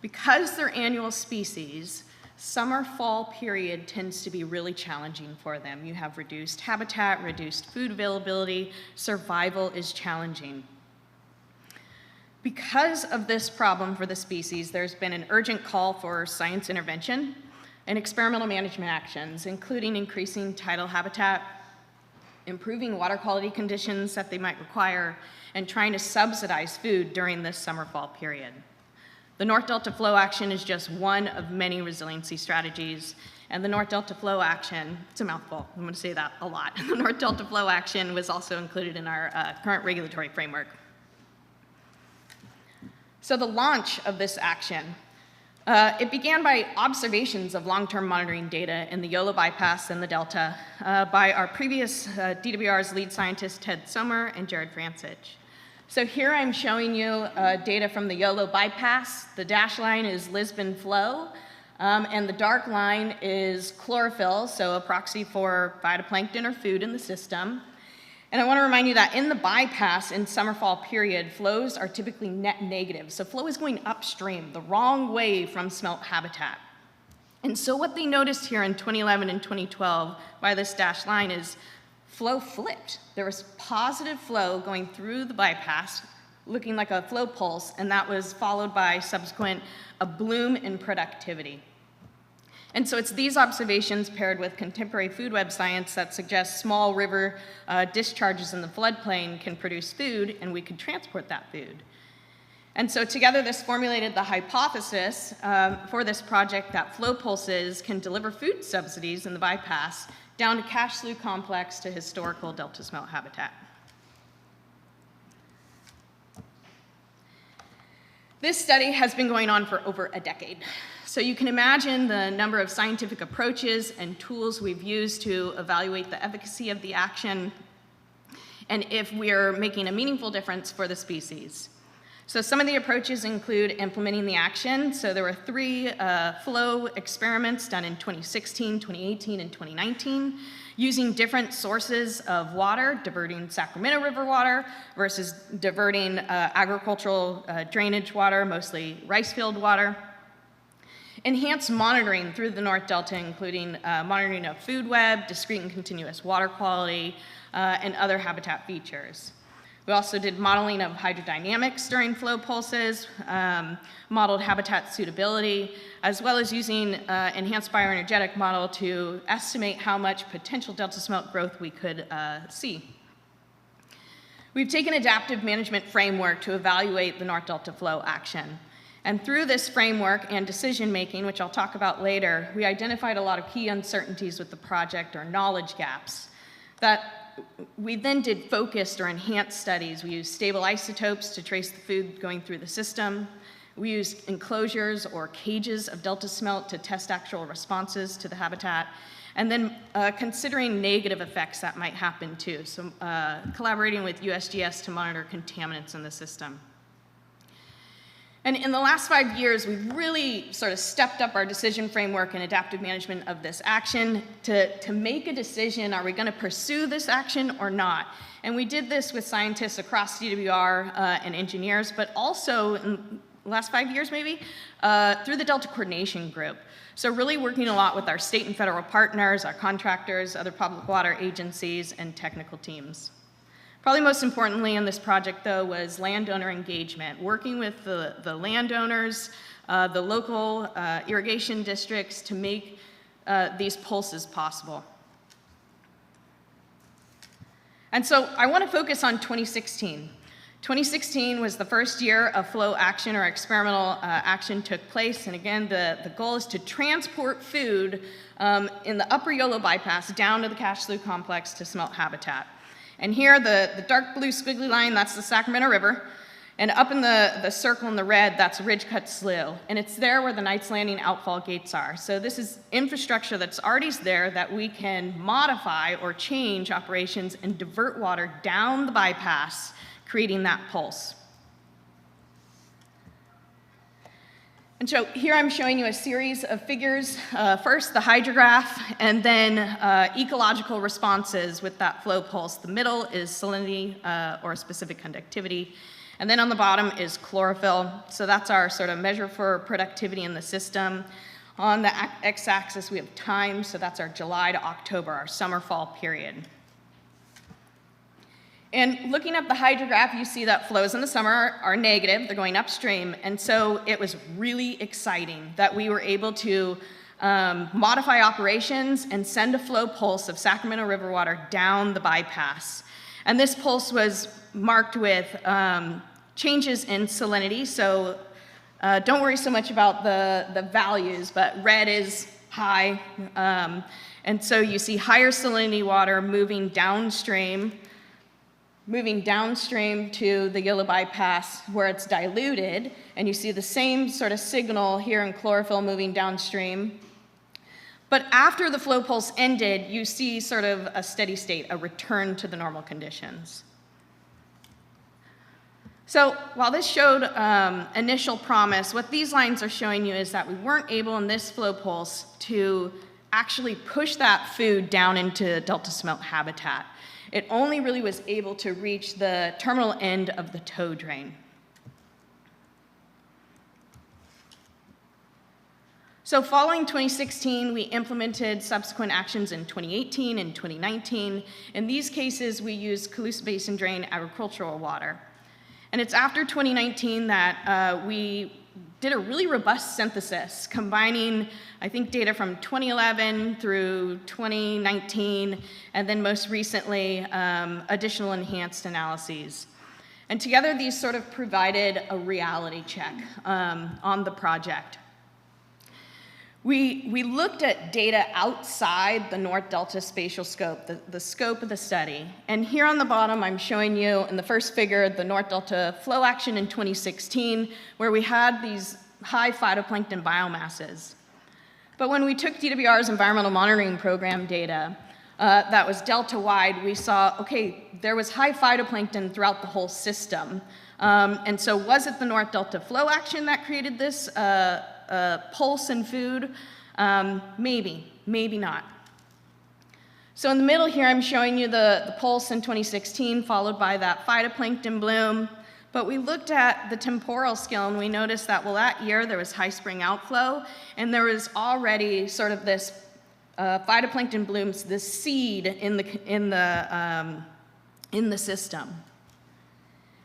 Because they're annual species, summer-fall period tends to be really challenging for them. You have reduced habitat, reduced food availability, survival is challenging. Because of this problem for the species, there's been an urgent call for science intervention and experimental management actions, including increasing tidal habitat, improving water quality conditions that they might require, and trying to subsidize food during this summer-fall period. The North Delta Flow Action is just one of many resiliency strategies, and the North Delta Flow Action, it's a mouthful, I'm going to say that a lot. The North Delta Flow Action was also included in our current regulatory framework. So the launch of this action, it began by observations of long-term monitoring data in the Yolo bypass and the Delta by our previous DWR's lead scientist, Ted Sommer and Jared Francich. So here I'm showing you data from the Yolo bypass. The dashed line is Lisbon flow, and the dark line is chlorophyll, so a proxy for phytoplankton or food in the system. And I want to remind you that in the bypass in summer-fall period, flows are typically net negative. So flow is going upstream, the wrong way from smelt habitat. And so what they noticed here in 2011 and 2012 by this dashed line is flow flipped. There was positive flow going through the bypass, looking like a flow pulse, and that was followed by subsequent a bloom in productivity. And so it's these observations paired with contemporary food web science that suggests small river discharges in the floodplain can produce food, and we could transport that food. And so together this formulated the hypothesis for this project that flow pulses can deliver food subsidies in the bypass down to Cache Slough Complex to historical Delta smelt habitat. This study has been going on for over a decade. So you can imagine the number of scientific approaches and tools we've used to evaluate the efficacy of the action and if we're making a meaningful difference for the species. So some of the approaches include implementing the action. So there were 3 flow experiments done in 2016, 2018, and 2019, using different sources of water, diverting Sacramento River water versus diverting agricultural drainage water, mostly rice field water. enhanced monitoring through the North Delta, including monitoring of food web, discrete and continuous water quality, and other habitat features. We also did modeling of hydrodynamics during flow pulses, modeled habitat suitability, as well as using enhanced bioenergetic model to estimate how much potential delta smelt growth we could see. We've taken adaptive management framework to evaluate the North Delta flow action. And through this framework and decision making, which I'll talk about later, we identified a lot of key uncertainties with the project or knowledge gaps that we then did focused or enhanced studies. We used stable isotopes to trace the food going through the system. We used enclosures or cages of delta smelt to test actual responses to the habitat. And then considering negative effects that might happen too. So collaborating with USGS to monitor contaminants in the system. And in the last 5 years, we've really sort of stepped up our decision framework and adaptive management of this action to make a decision, are we going to pursue this action or not? And we did this with scientists across DWR and engineers, but also in the last 5 years maybe, through the Delta Coordination Group. So really working a lot with our state and federal partners, our contractors, other public water agencies, and technical teams. Probably most importantly in this project, though, was landowner engagement, working with the landowners, the local irrigation districts to make these pulses possible. And so I want to focus on 2016. 2016 was the first year of flow action or experimental action took place. And again, the goal is to transport food in the upper Yolo bypass down to the Cache Slough complex to smelt habitat. And here, the dark blue squiggly line, that's the Sacramento River. And up in the circle in the red, that's Ridgecut Slough. And it's there where the Knights Landing outfall gates are. So this is infrastructure that's already there that we can modify or change operations and divert water down the bypass, creating that pulse. And so here I'm showing you a series of figures. First, the hydrograph, and then ecological responses with that flow pulse. The middle is salinity or specific conductivity. And then on the bottom is chlorophyll. So that's our sort of measure for productivity in the system. On the x-axis, we have time. So that's our July to October, our summer-fall period. And looking at the hydrograph, you see that flows in the summer are negative, they're going upstream, and so it was really exciting that we were able to modify operations and send a flow pulse of Sacramento River water down the bypass. And this pulse was marked with changes in salinity, so don't worry so much about the values, but red is high, and so you see higher salinity water moving downstream to the Yolo bypass where it's diluted, and you see the same sort of signal here in chlorophyll moving downstream. But after the flow pulse ended, you see sort of a steady state, a return to the normal conditions. So while this showed initial promise, what these lines are showing you is that we weren't able in this flow pulse to actually push that food down into delta smelt habitat. It only really was able to reach the terminal end of the tow drain. So following 2016, we implemented subsequent actions in 2018 and 2019. In these cases, we used Colusa Basin drain agricultural water. And it's after 2019 that we did a really robust synthesis, combining, I think, data from 2011 through 2019, and then most recently, additional enhanced analyses. And together, these sort of provided a reality check on the project. We looked at data outside the North Delta spatial scope, the scope of the study. And here on the bottom, I'm showing you in the first figure, the North Delta flow action in 2016, where we had these high phytoplankton biomasses. But when we took DWR's environmental monitoring program data, that was delta-wide, we saw, okay, there was high phytoplankton throughout the whole system. And so was it the North Delta flow action that created this pulse in food? Maybe, maybe not. So in the middle here, I'm showing you the pulse in 2016, followed by that phytoplankton bloom. But we looked at the temporal scale and we noticed that, well, that year there was high spring outflow, and there was already sort of this phytoplankton blooms, this seed in the system.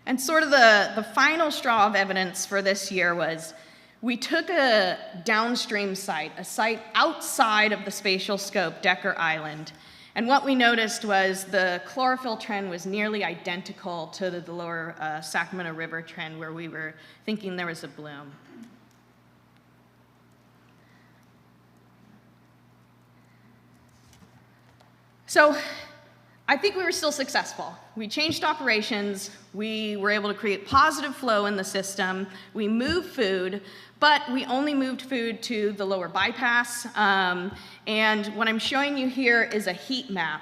And sort of the final straw of evidence for this year was we took a downstream site, a site outside of the spatial scope, Decker Island, and what we noticed was the chlorophyll trend was nearly identical to the lower Sacramento River trend where we were thinking there was a bloom. So I think we were still successful. We changed operations, we were able to create positive flow in the system, we moved food, but we only moved food to the lower bypass. And what I'm showing you here is a heat map.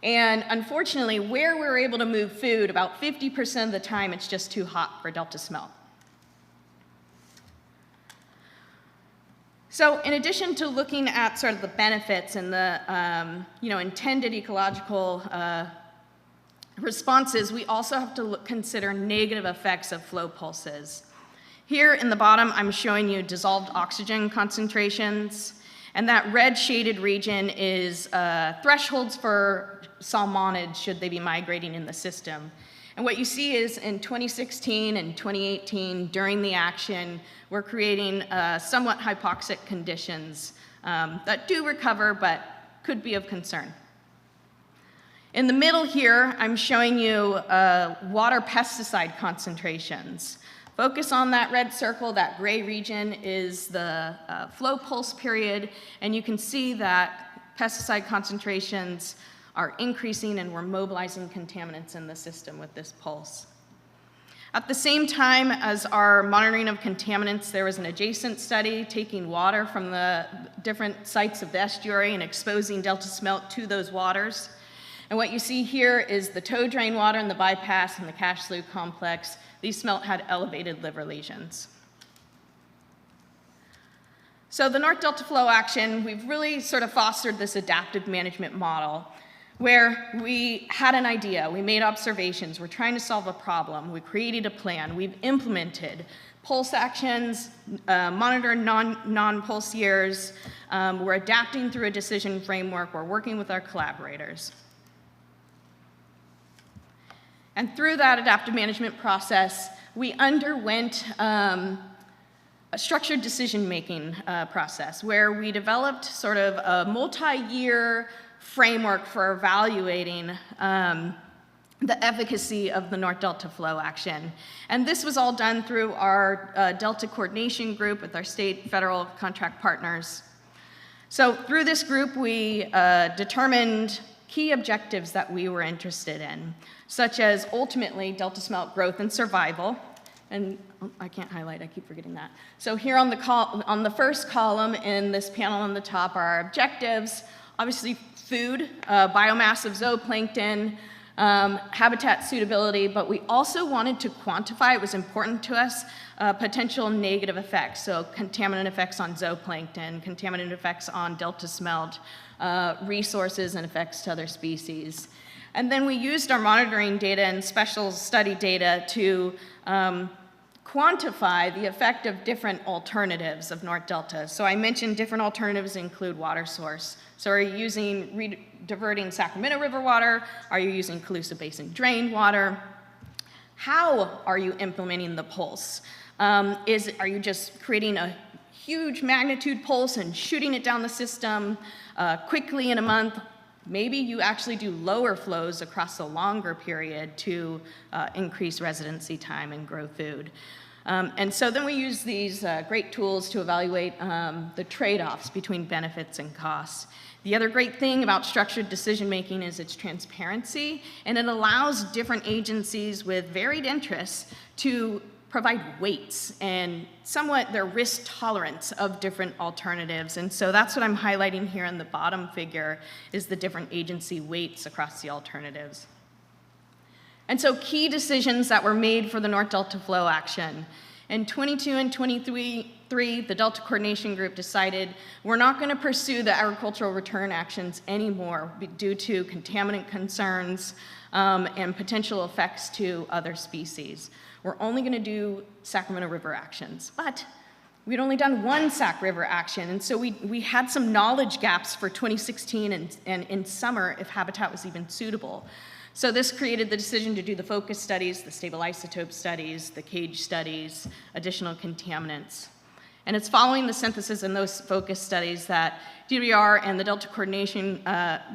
And unfortunately, where we were able to move food, about 50% of the time, it's just too hot for delta smelt. So in addition to looking at sort of the benefits and the intended ecological responses, we also have to consider negative effects of flow pulses. Here in the bottom, I'm showing you dissolved oxygen concentrations, and that red shaded region is thresholds for salmonids should they be migrating in the system. And what you see is in 2016 and 2018, during the action, we're creating somewhat hypoxic conditions that do recover but could be of concern. In the middle here, I'm showing you water pesticide concentrations. Focus on that red circle, that gray region is the flow pulse period, and you can see that pesticide concentrations are increasing and we're mobilizing contaminants in the system with this pulse. At the same time as our monitoring of contaminants, there was an adjacent study taking water from the different sites of the estuary and exposing delta smelt to those waters. And what you see here is the tow drain water in the bypass and the cache slough complex. These smelt had elevated liver lesions. So the North Delta Flow Action, we've really sort of fostered this adaptive management model where we had an idea, we made observations, we're trying to solve a problem, we created a plan, we've implemented pulse actions, monitored non-pulse years, we're adapting through a decision framework, we're working with our collaborators. And through that adaptive management process, we underwent a structured decision-making process where we developed sort of a multi-year framework for evaluating the efficacy of the North Delta Flow Action. And this was all done through our Delta Coordination Group with our state, federal contract partners. So through this group, we determined key objectives that we were interested in, such as ultimately delta smelt growth and survival. And I can't highlight, I keep forgetting that. So here on the first column in this panel on the top are our objectives. Obviously food, biomass of zooplankton, habitat suitability, but we also wanted to quantify, it was important to us, potential negative effects. So contaminant effects on zooplankton, contaminant effects on delta smelt, resources and effects to other species. And then we used our monitoring data and special study data to quantify the effect of different alternatives of North Delta. So I mentioned different alternatives include water source. So are you using diverting Sacramento River water? Are you using Colusa Basin drain water? How are you implementing the pulse? Are you just creating a huge magnitude pulse and shooting it down the system quickly in a month? Maybe you actually do lower flows across a longer period to increase residency time and grow food. And so then we use these great tools to evaluate the trade-offs between benefits and costs. The other great thing about structured decision-making is its transparency, and it allows different agencies with varied interests to provide weights and somewhat their risk tolerance of different alternatives. And so that's what I'm highlighting here in the bottom figure is the different agency weights across the alternatives. And so key decisions that were made for the North Delta Flow Action. In 22 and 23, the Delta Coordination Group decided we're not going to pursue the agricultural return actions anymore due to contaminant concerns and potential effects to other species. we're only going to do Sacramento River actions. But we'd only done one Sac River action, and so we had some knowledge gaps for 2016 and in summer if habitat was even suitable. So this created the decision to do the focus studies, the stable isotope studies, the cage studies, additional contaminants. And it's following the synthesis in those focus studies that DWR and the Delta Coordination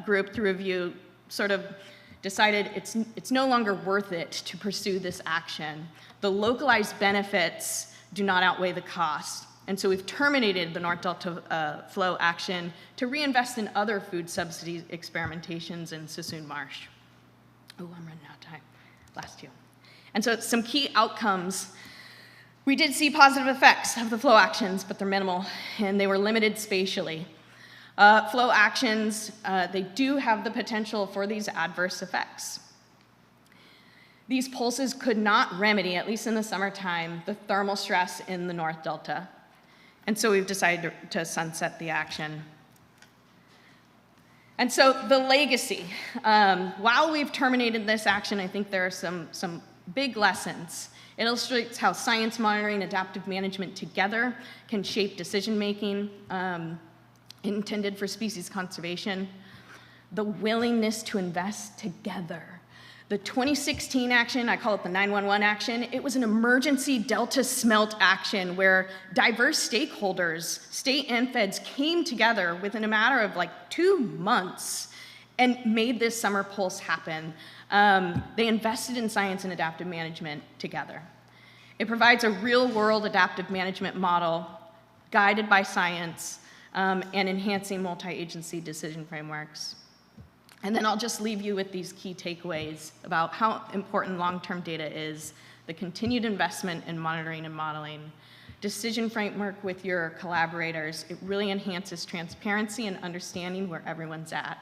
Group, through review, sort of decided it's no longer worth it to pursue this action. The localized benefits do not outweigh the cost. And so we've terminated the North Delta flow action to reinvest in other food subsidy experimentations in Sassoon Marsh. Oh, I'm running out of time. Last two. And so some key outcomes. We did see positive effects of the flow actions, but they're minimal, and they were limited spatially. Flow actions, they do have the potential for these adverse effects. These pulses could not remedy, at least in the summertime, the thermal stress in the North Delta. And so we've decided to sunset the action. And so the legacy, while we've terminated this action, I think there are some big lessons. It illustrates how science monitoring and adaptive management together can shape decision-making intended for species conservation. The willingness to invest together. The 2016 action, I call it the 911 action, it was an emergency Delta smelt action where diverse stakeholders, state and feds, came together within a matter of like 2 months and made this summer pulse happen. They invested in science and adaptive management together. It provides a real-world adaptive management model guided by science and enhancing multi-agency decision frameworks. And then I'll just leave you with these key takeaways about how important long-term data is, the continued investment in monitoring and modeling, decision framework with your collaborators. It really enhances transparency and understanding where everyone's at.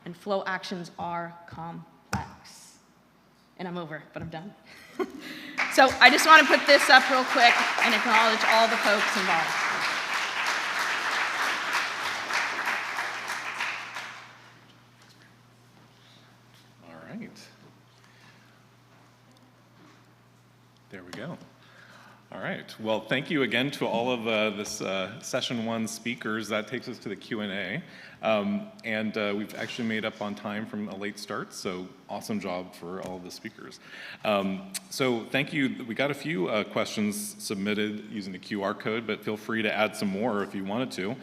And flow actions are complex. And I'm over, but I'm done. So I just want to put this up real quick and acknowledge all the folks involved. All right. There we go. All right. Well, thank you again to all of this session 1 speakers. That takes us to the Q&A. And we've actually made up on time from a late start, so awesome job for all of the speakers. So thank you. We got a few questions submitted using the QR code, but feel free to add some more if you wanted to.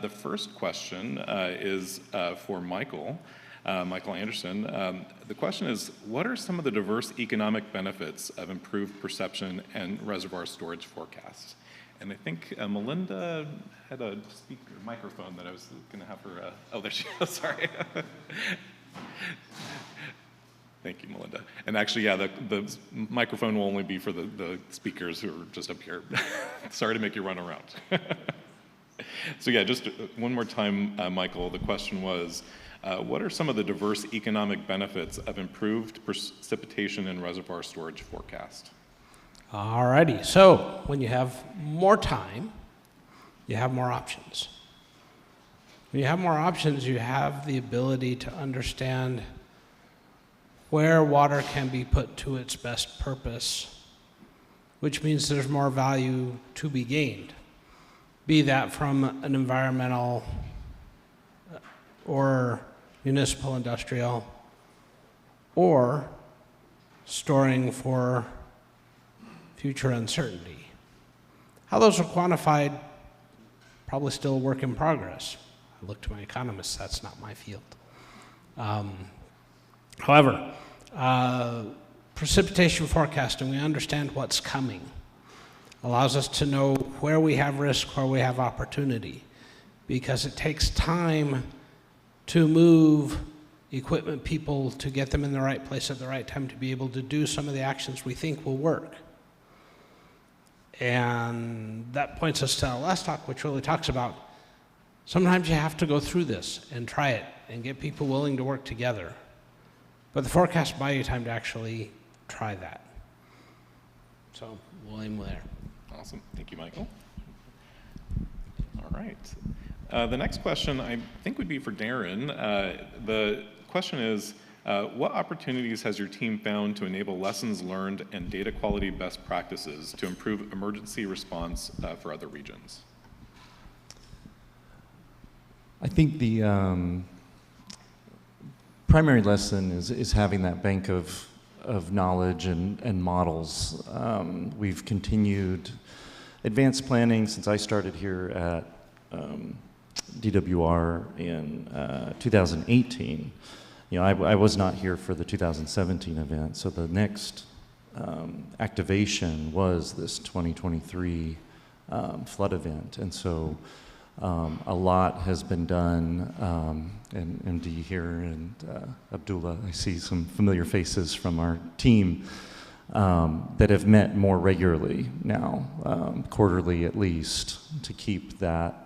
The first question is for Michael. Michael Anderson. The question is, what are some of the diverse economic benefits of improved perception and reservoir storage forecasts? And I think Melinda had a microphone that I was going to have her, oh, there she goes, sorry. Thank you, Melinda. And actually, yeah, the microphone will only be for the speakers who are just up here. Sorry to make you run around. So yeah, just one more time, Michael, the question was, what are some of the diverse economic benefits of improved precipitation and reservoir storage forecast? All righty, so when you have more time, you have more options. When you have more options, you have the ability to understand where water can be put to its best purpose, which means there's more value to be gained, be that from an environmental or municipal industrial, or storing for future uncertainty. How those are quantified, probably still a work in progress. I look to my economists, that's not my field. However, precipitation forecasting, we understand what's coming, allows us to know where we have risk, where we have opportunity, because it takes time to move equipment people to get them in the right place at the right time to be able to do some of the actions we think will work. And that points us to our last talk, which really talks about sometimes you have to go through this and try it and get people willing to work together. But the forecast buy you time to actually try that. So we'll aim there. Awesome. Thank you, Michael. All right. The next question I think would be for Darren. The question is, What opportunities has your team found to enable lessons learned and data quality best practices to improve emergency response for other regions? I think the primary lesson is having that bank of knowledge and models. We've continued advanced planning since I started here at DWR in 2018. You know, I was not here for the 2017 event, so the next activation was this 2023 flood event, and so a lot has been done, and MD here and Abdullah, I see some familiar faces from our team that have met more regularly now, quarterly at least, to keep that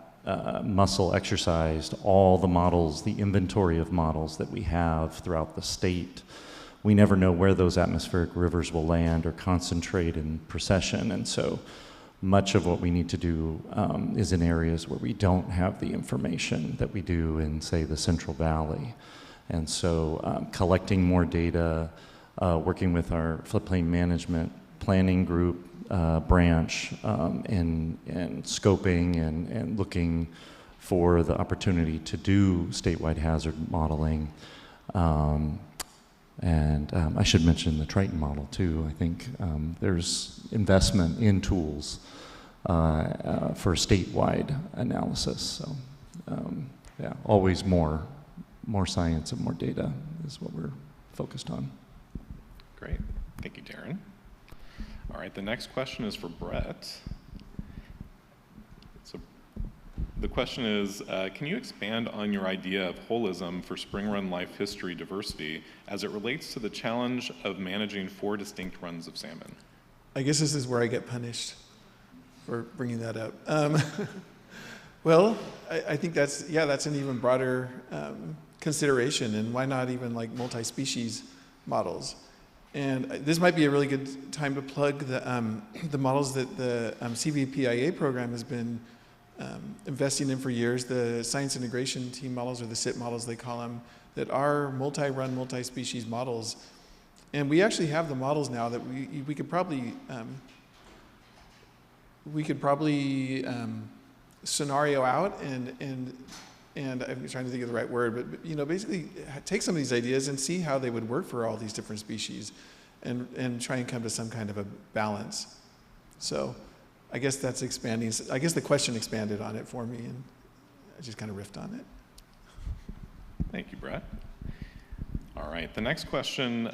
muscle exercised, all the models, the inventory of models that we have throughout the state. We never know where those atmospheric rivers will land or concentrate in precession, and so much of what we need to do is in areas where we don't have the information that we do in, say, the Central Valley. And so collecting more data, working with our floodplain management planning group branch and scoping and looking for the opportunity to do statewide hazard modeling. And I should mention the Triton model too. I think there's investment in tools for statewide analysis. So yeah, always more science and more data is what we're focused on. Great, thank you, Darren. All right, the next question is for Brett. So the question is, can you expand on your idea of holism for spring run life history diversity as it relates to the challenge of managing 4 distinct runs of salmon? I guess this is where I get punished for bringing that up. Well, I think that's an even broader consideration, and why not even like multi-species models? And this might be a really good time to plug the models that the CVPIA program has been investing in for years, the Science Integration Team models, or the SIT models they call them, that are multi-run, multi-species models. And we actually have the models now that we could probably scenario out and I'm trying to think of the right word, but you know, basically take some of these ideas and see how they would work for all these different species and try and come to some kind of a balance. So I guess that's expanding. I guess the question expanded on it for me, and I just kind of riffed on it. Thank you, Brett. All right, the next question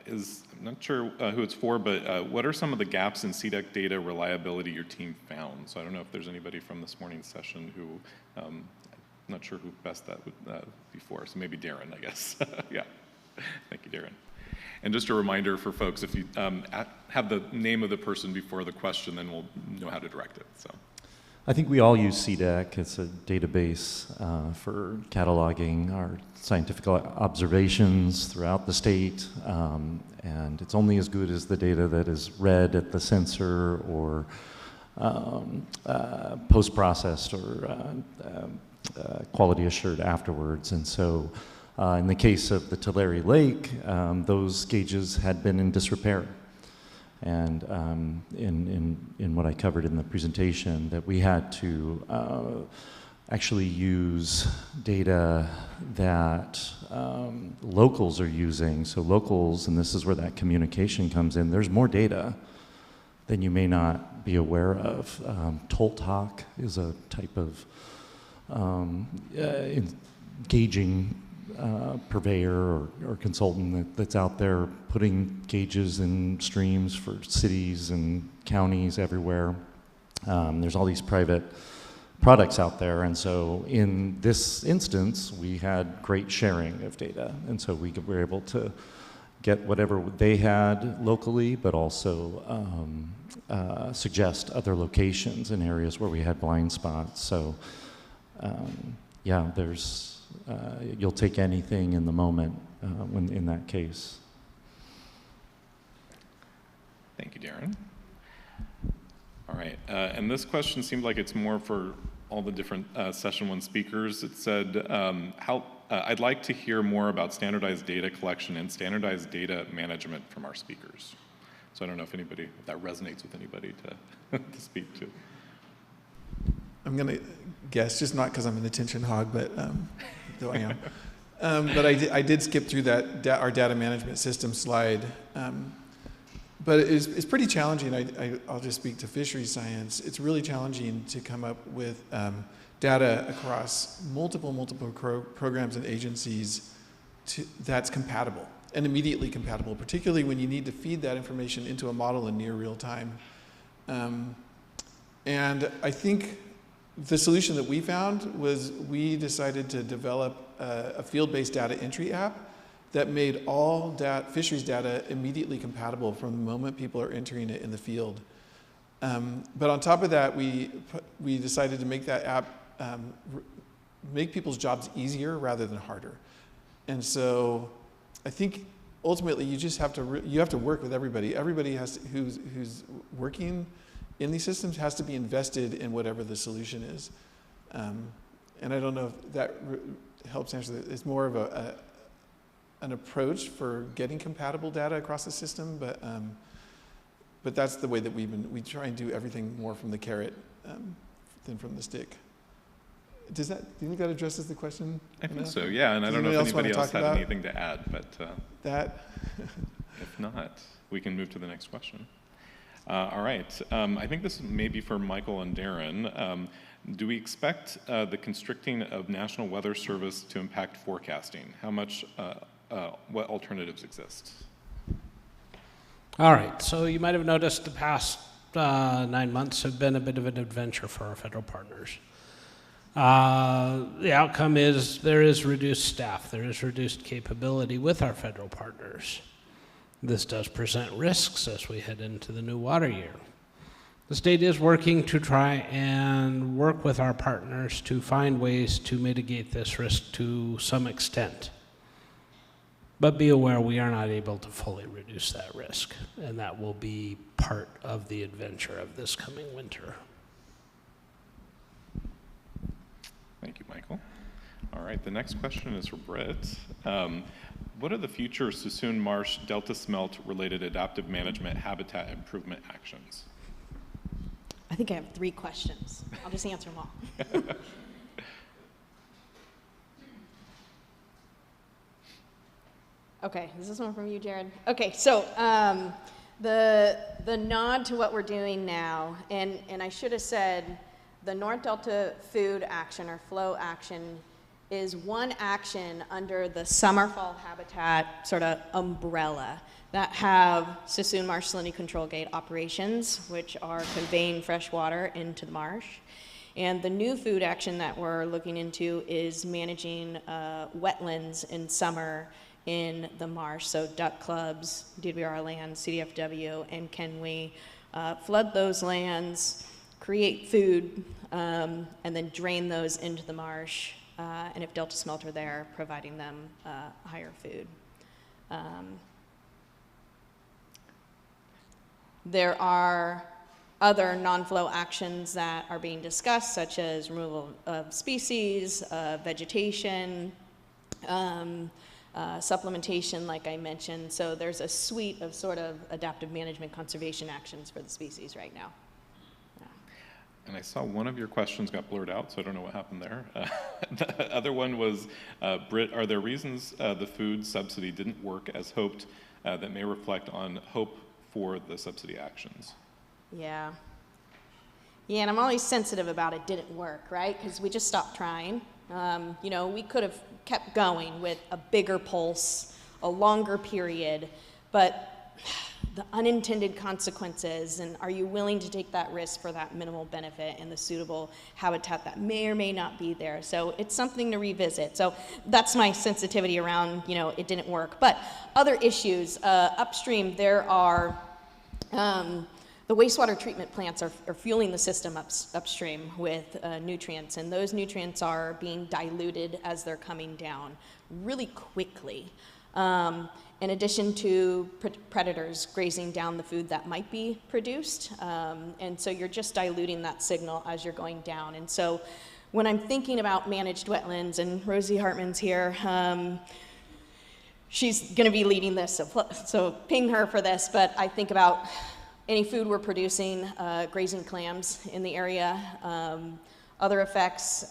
is, I'm not sure who it's for, but what are some of the gaps in CDEC data reliability your team found? So I don't know if there's anybody from this morning's session who, I'm not sure who best that would be for, so maybe Darren, I guess. Yeah, thank you, Darren. And just a reminder for folks, if you have the name of the person before the question, then we'll know how to direct it, so. I think we all use CDEC. It's a database for cataloging our scientific observations throughout the state, and it's only as good as the data that is read at the sensor or post-processed or quality assured afterwards. And so in the case of the Tulare Lake, those gauges had been in disrepair. And in what I covered in the presentation, that we had to actually use data that locals are using. So locals, and this is where that communication comes in, there's more data than you may not be aware of. Toltalk is a type of gauging purveyor or consultant that's out there putting gauges in streams for cities and counties everywhere. There's all these private products out there, and so in this instance we had great sharing of data, and so we were able to get whatever they had locally, but also suggest other locations in areas where we had blind spots. So yeah, there's you'll take anything in the moment when in that case. Thank you, Darren. All right, and this question seemed like it's more for all the different session 1 speakers. It said, I'd like to hear more about standardized data collection and standardized data management from our speakers. So I don't know if that resonates with anybody to, to speak to. I'm going to guess, just not because I'm an attention hog, but though I am. But I did skip through that our data management system slide. But it's pretty challenging. I'll just speak to fisheries science. It's really challenging to come up with data across multiple programs and agencies that's compatible and immediately compatible, particularly when you need to feed that information into a model in near real time. And I think the solution that we found was we decided to develop a field-based data entry app that made all fisheries data immediately compatible from the moment people are entering it in the field. But on top of that, we decided to make that app make people's jobs easier rather than harder. And so I think ultimately you just have to work with everybody. Everybody who's working in these systems has to be invested in whatever the solution is. And I don't know if that helps answer that. It's more of an approach for getting compatible data across the system, but that's the way that we try and do everything more from the carrot than from the stick. Do you think that addresses the question? I think so, yeah, and I don't know if anybody else had anything to add, but if not, we can move to the next question. All right, I think this may be for Michael and Darren. Do we expect the constricting of National Weather Service to impact forecasting? How much, what alternatives exist? All right, so you might have noticed the past 9 months have been a bit of an adventure for our federal partners. The outcome is there is reduced staff, there is reduced capability with our federal partners. This does present risks as we head into the new water year. The state is working to try and work with our partners to find ways to mitigate this risk to some extent. But be aware we are not able to fully reduce that risk, and that will be part of the adventure of this coming winter. Thank you, Michael. All right, the next question is for Britt. What are the future Suisun Marsh Delta Smelt related adaptive management habitat improvement actions? I think I have 3 questions. I'll just answer them all. Okay, is this one from you, Jared? Okay, so the nod to what we're doing now, and I should have said the North Delta Food Action or Flow Action is one action under the summer-fall habitat sort of umbrella that have Suisun Marsh Salinity Control Gate operations, which are conveying fresh water into the marsh. And the new food action that we're looking into is managing wetlands in summer in the marsh. So duck clubs, DWR lands, CDFW, and can we flood those lands, create food, and then drain those into the marsh, and if Delta Smelt are there, providing them higher food. There are other non-flow actions that are being discussed, such as removal of species, vegetation, supplementation, like I mentioned. So there's a suite of sort of adaptive management conservation actions for the species right now. And I saw one of your questions got blurred out, so I don't know what happened there. The other one was, Britt, are there reasons the food subsidy didn't work as hoped that may reflect on hope for the subsidy actions? Yeah, and I'm always sensitive about it didn't work, right? Because we just stopped trying. You know, we could have kept going with a bigger pulse, a longer period, but the unintended consequences, and are you willing to take that risk for that minimal benefit and the suitable habitat that may or may not be there? So it's something to revisit. So that's my sensitivity around, you know, it didn't work. But other issues, upstream, there are, the wastewater treatment plants are fueling the system upstream with nutrients, and those nutrients are being diluted as they're coming down really quickly. In addition to predators grazing down the food that might be produced. And so you're just diluting that signal as you're going down. And so when I'm thinking about managed wetlands, and Rosie Hartman's here, she's going to be leading this, so ping her for this, but I think about any food we're producing, grazing clams in the area, other effects,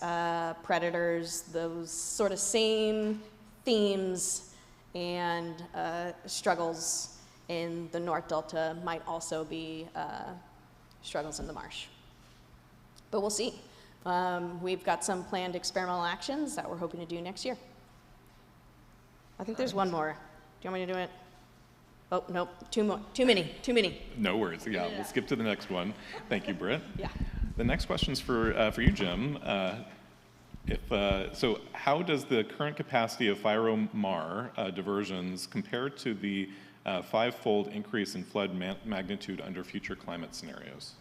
predators, those sort of same themes and struggles in the North Delta might also be struggles in the marsh. But we'll see. We've got some planned experimental actions that we're hoping to do next year. I think there's one more. Do you want me to do it? Oh, nope, two more. Too many. No worries. Yeah, we'll skip to the next one. Thank you, Britt. Yeah. The next question's for you, Jim. So how does the current capacity of Firo-Mar diversions compare to the five-fold increase in flood magnitude under future climate scenarios?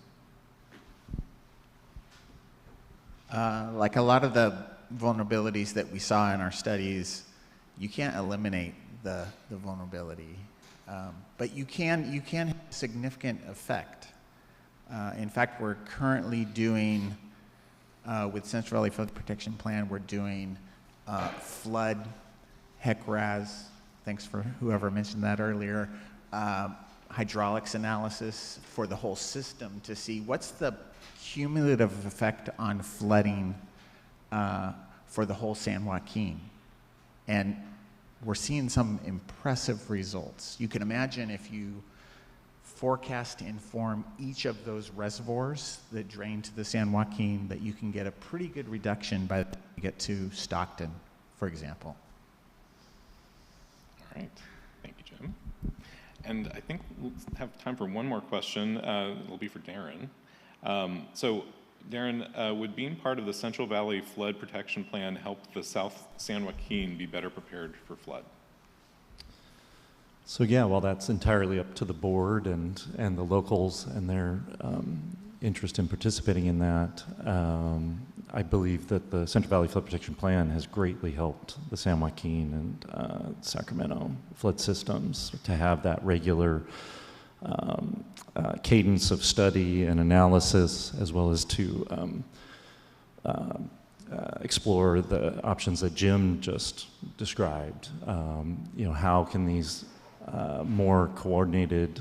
Like a lot of the vulnerabilities that we saw in our studies, you can't eliminate the vulnerability, but you can have significant effect. In fact, we're currently doing, with Central Valley Flood Protection Plan, we're doing flood, HEC-RAS, thanks for whoever mentioned that earlier, hydraulics analysis for the whole system to see what's the cumulative effect on flooding for the whole San Joaquin. And we're seeing some impressive results. You can imagine if you forecast to inform each of those reservoirs that drain to the San Joaquin, that you can get a pretty good reduction by the time you get to Stockton, for example. All right. Thank you, Jim. And I think we'll have time for one more question. It'll be for Darren. So, Darren, would being part of the Central Valley Flood Protection Plan help the South San Joaquin be better prepared for flood? So yeah, well, that's entirely up to the board and the locals and their interest in participating in that. I believe that the Central Valley Flood Protection Plan has greatly helped the San Joaquin and Sacramento flood systems to have that regular cadence of study and analysis, as well as to explore the options that Jim just described. You know, how can these more coordinated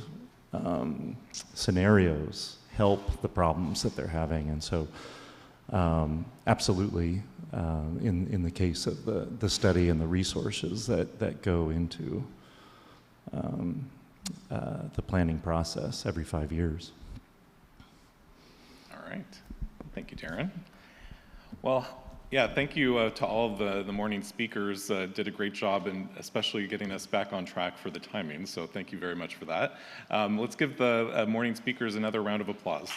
scenarios help the problems that they're having? And so absolutely, in the case of the study and the resources that go into the planning process every 5 years. All right. Thank you, Darren. Well, yeah, thank you to all of the morning speakers. Did a great job in especially getting us back on track for the timing, so thank you very much for that. Let's give the morning speakers another round of applause.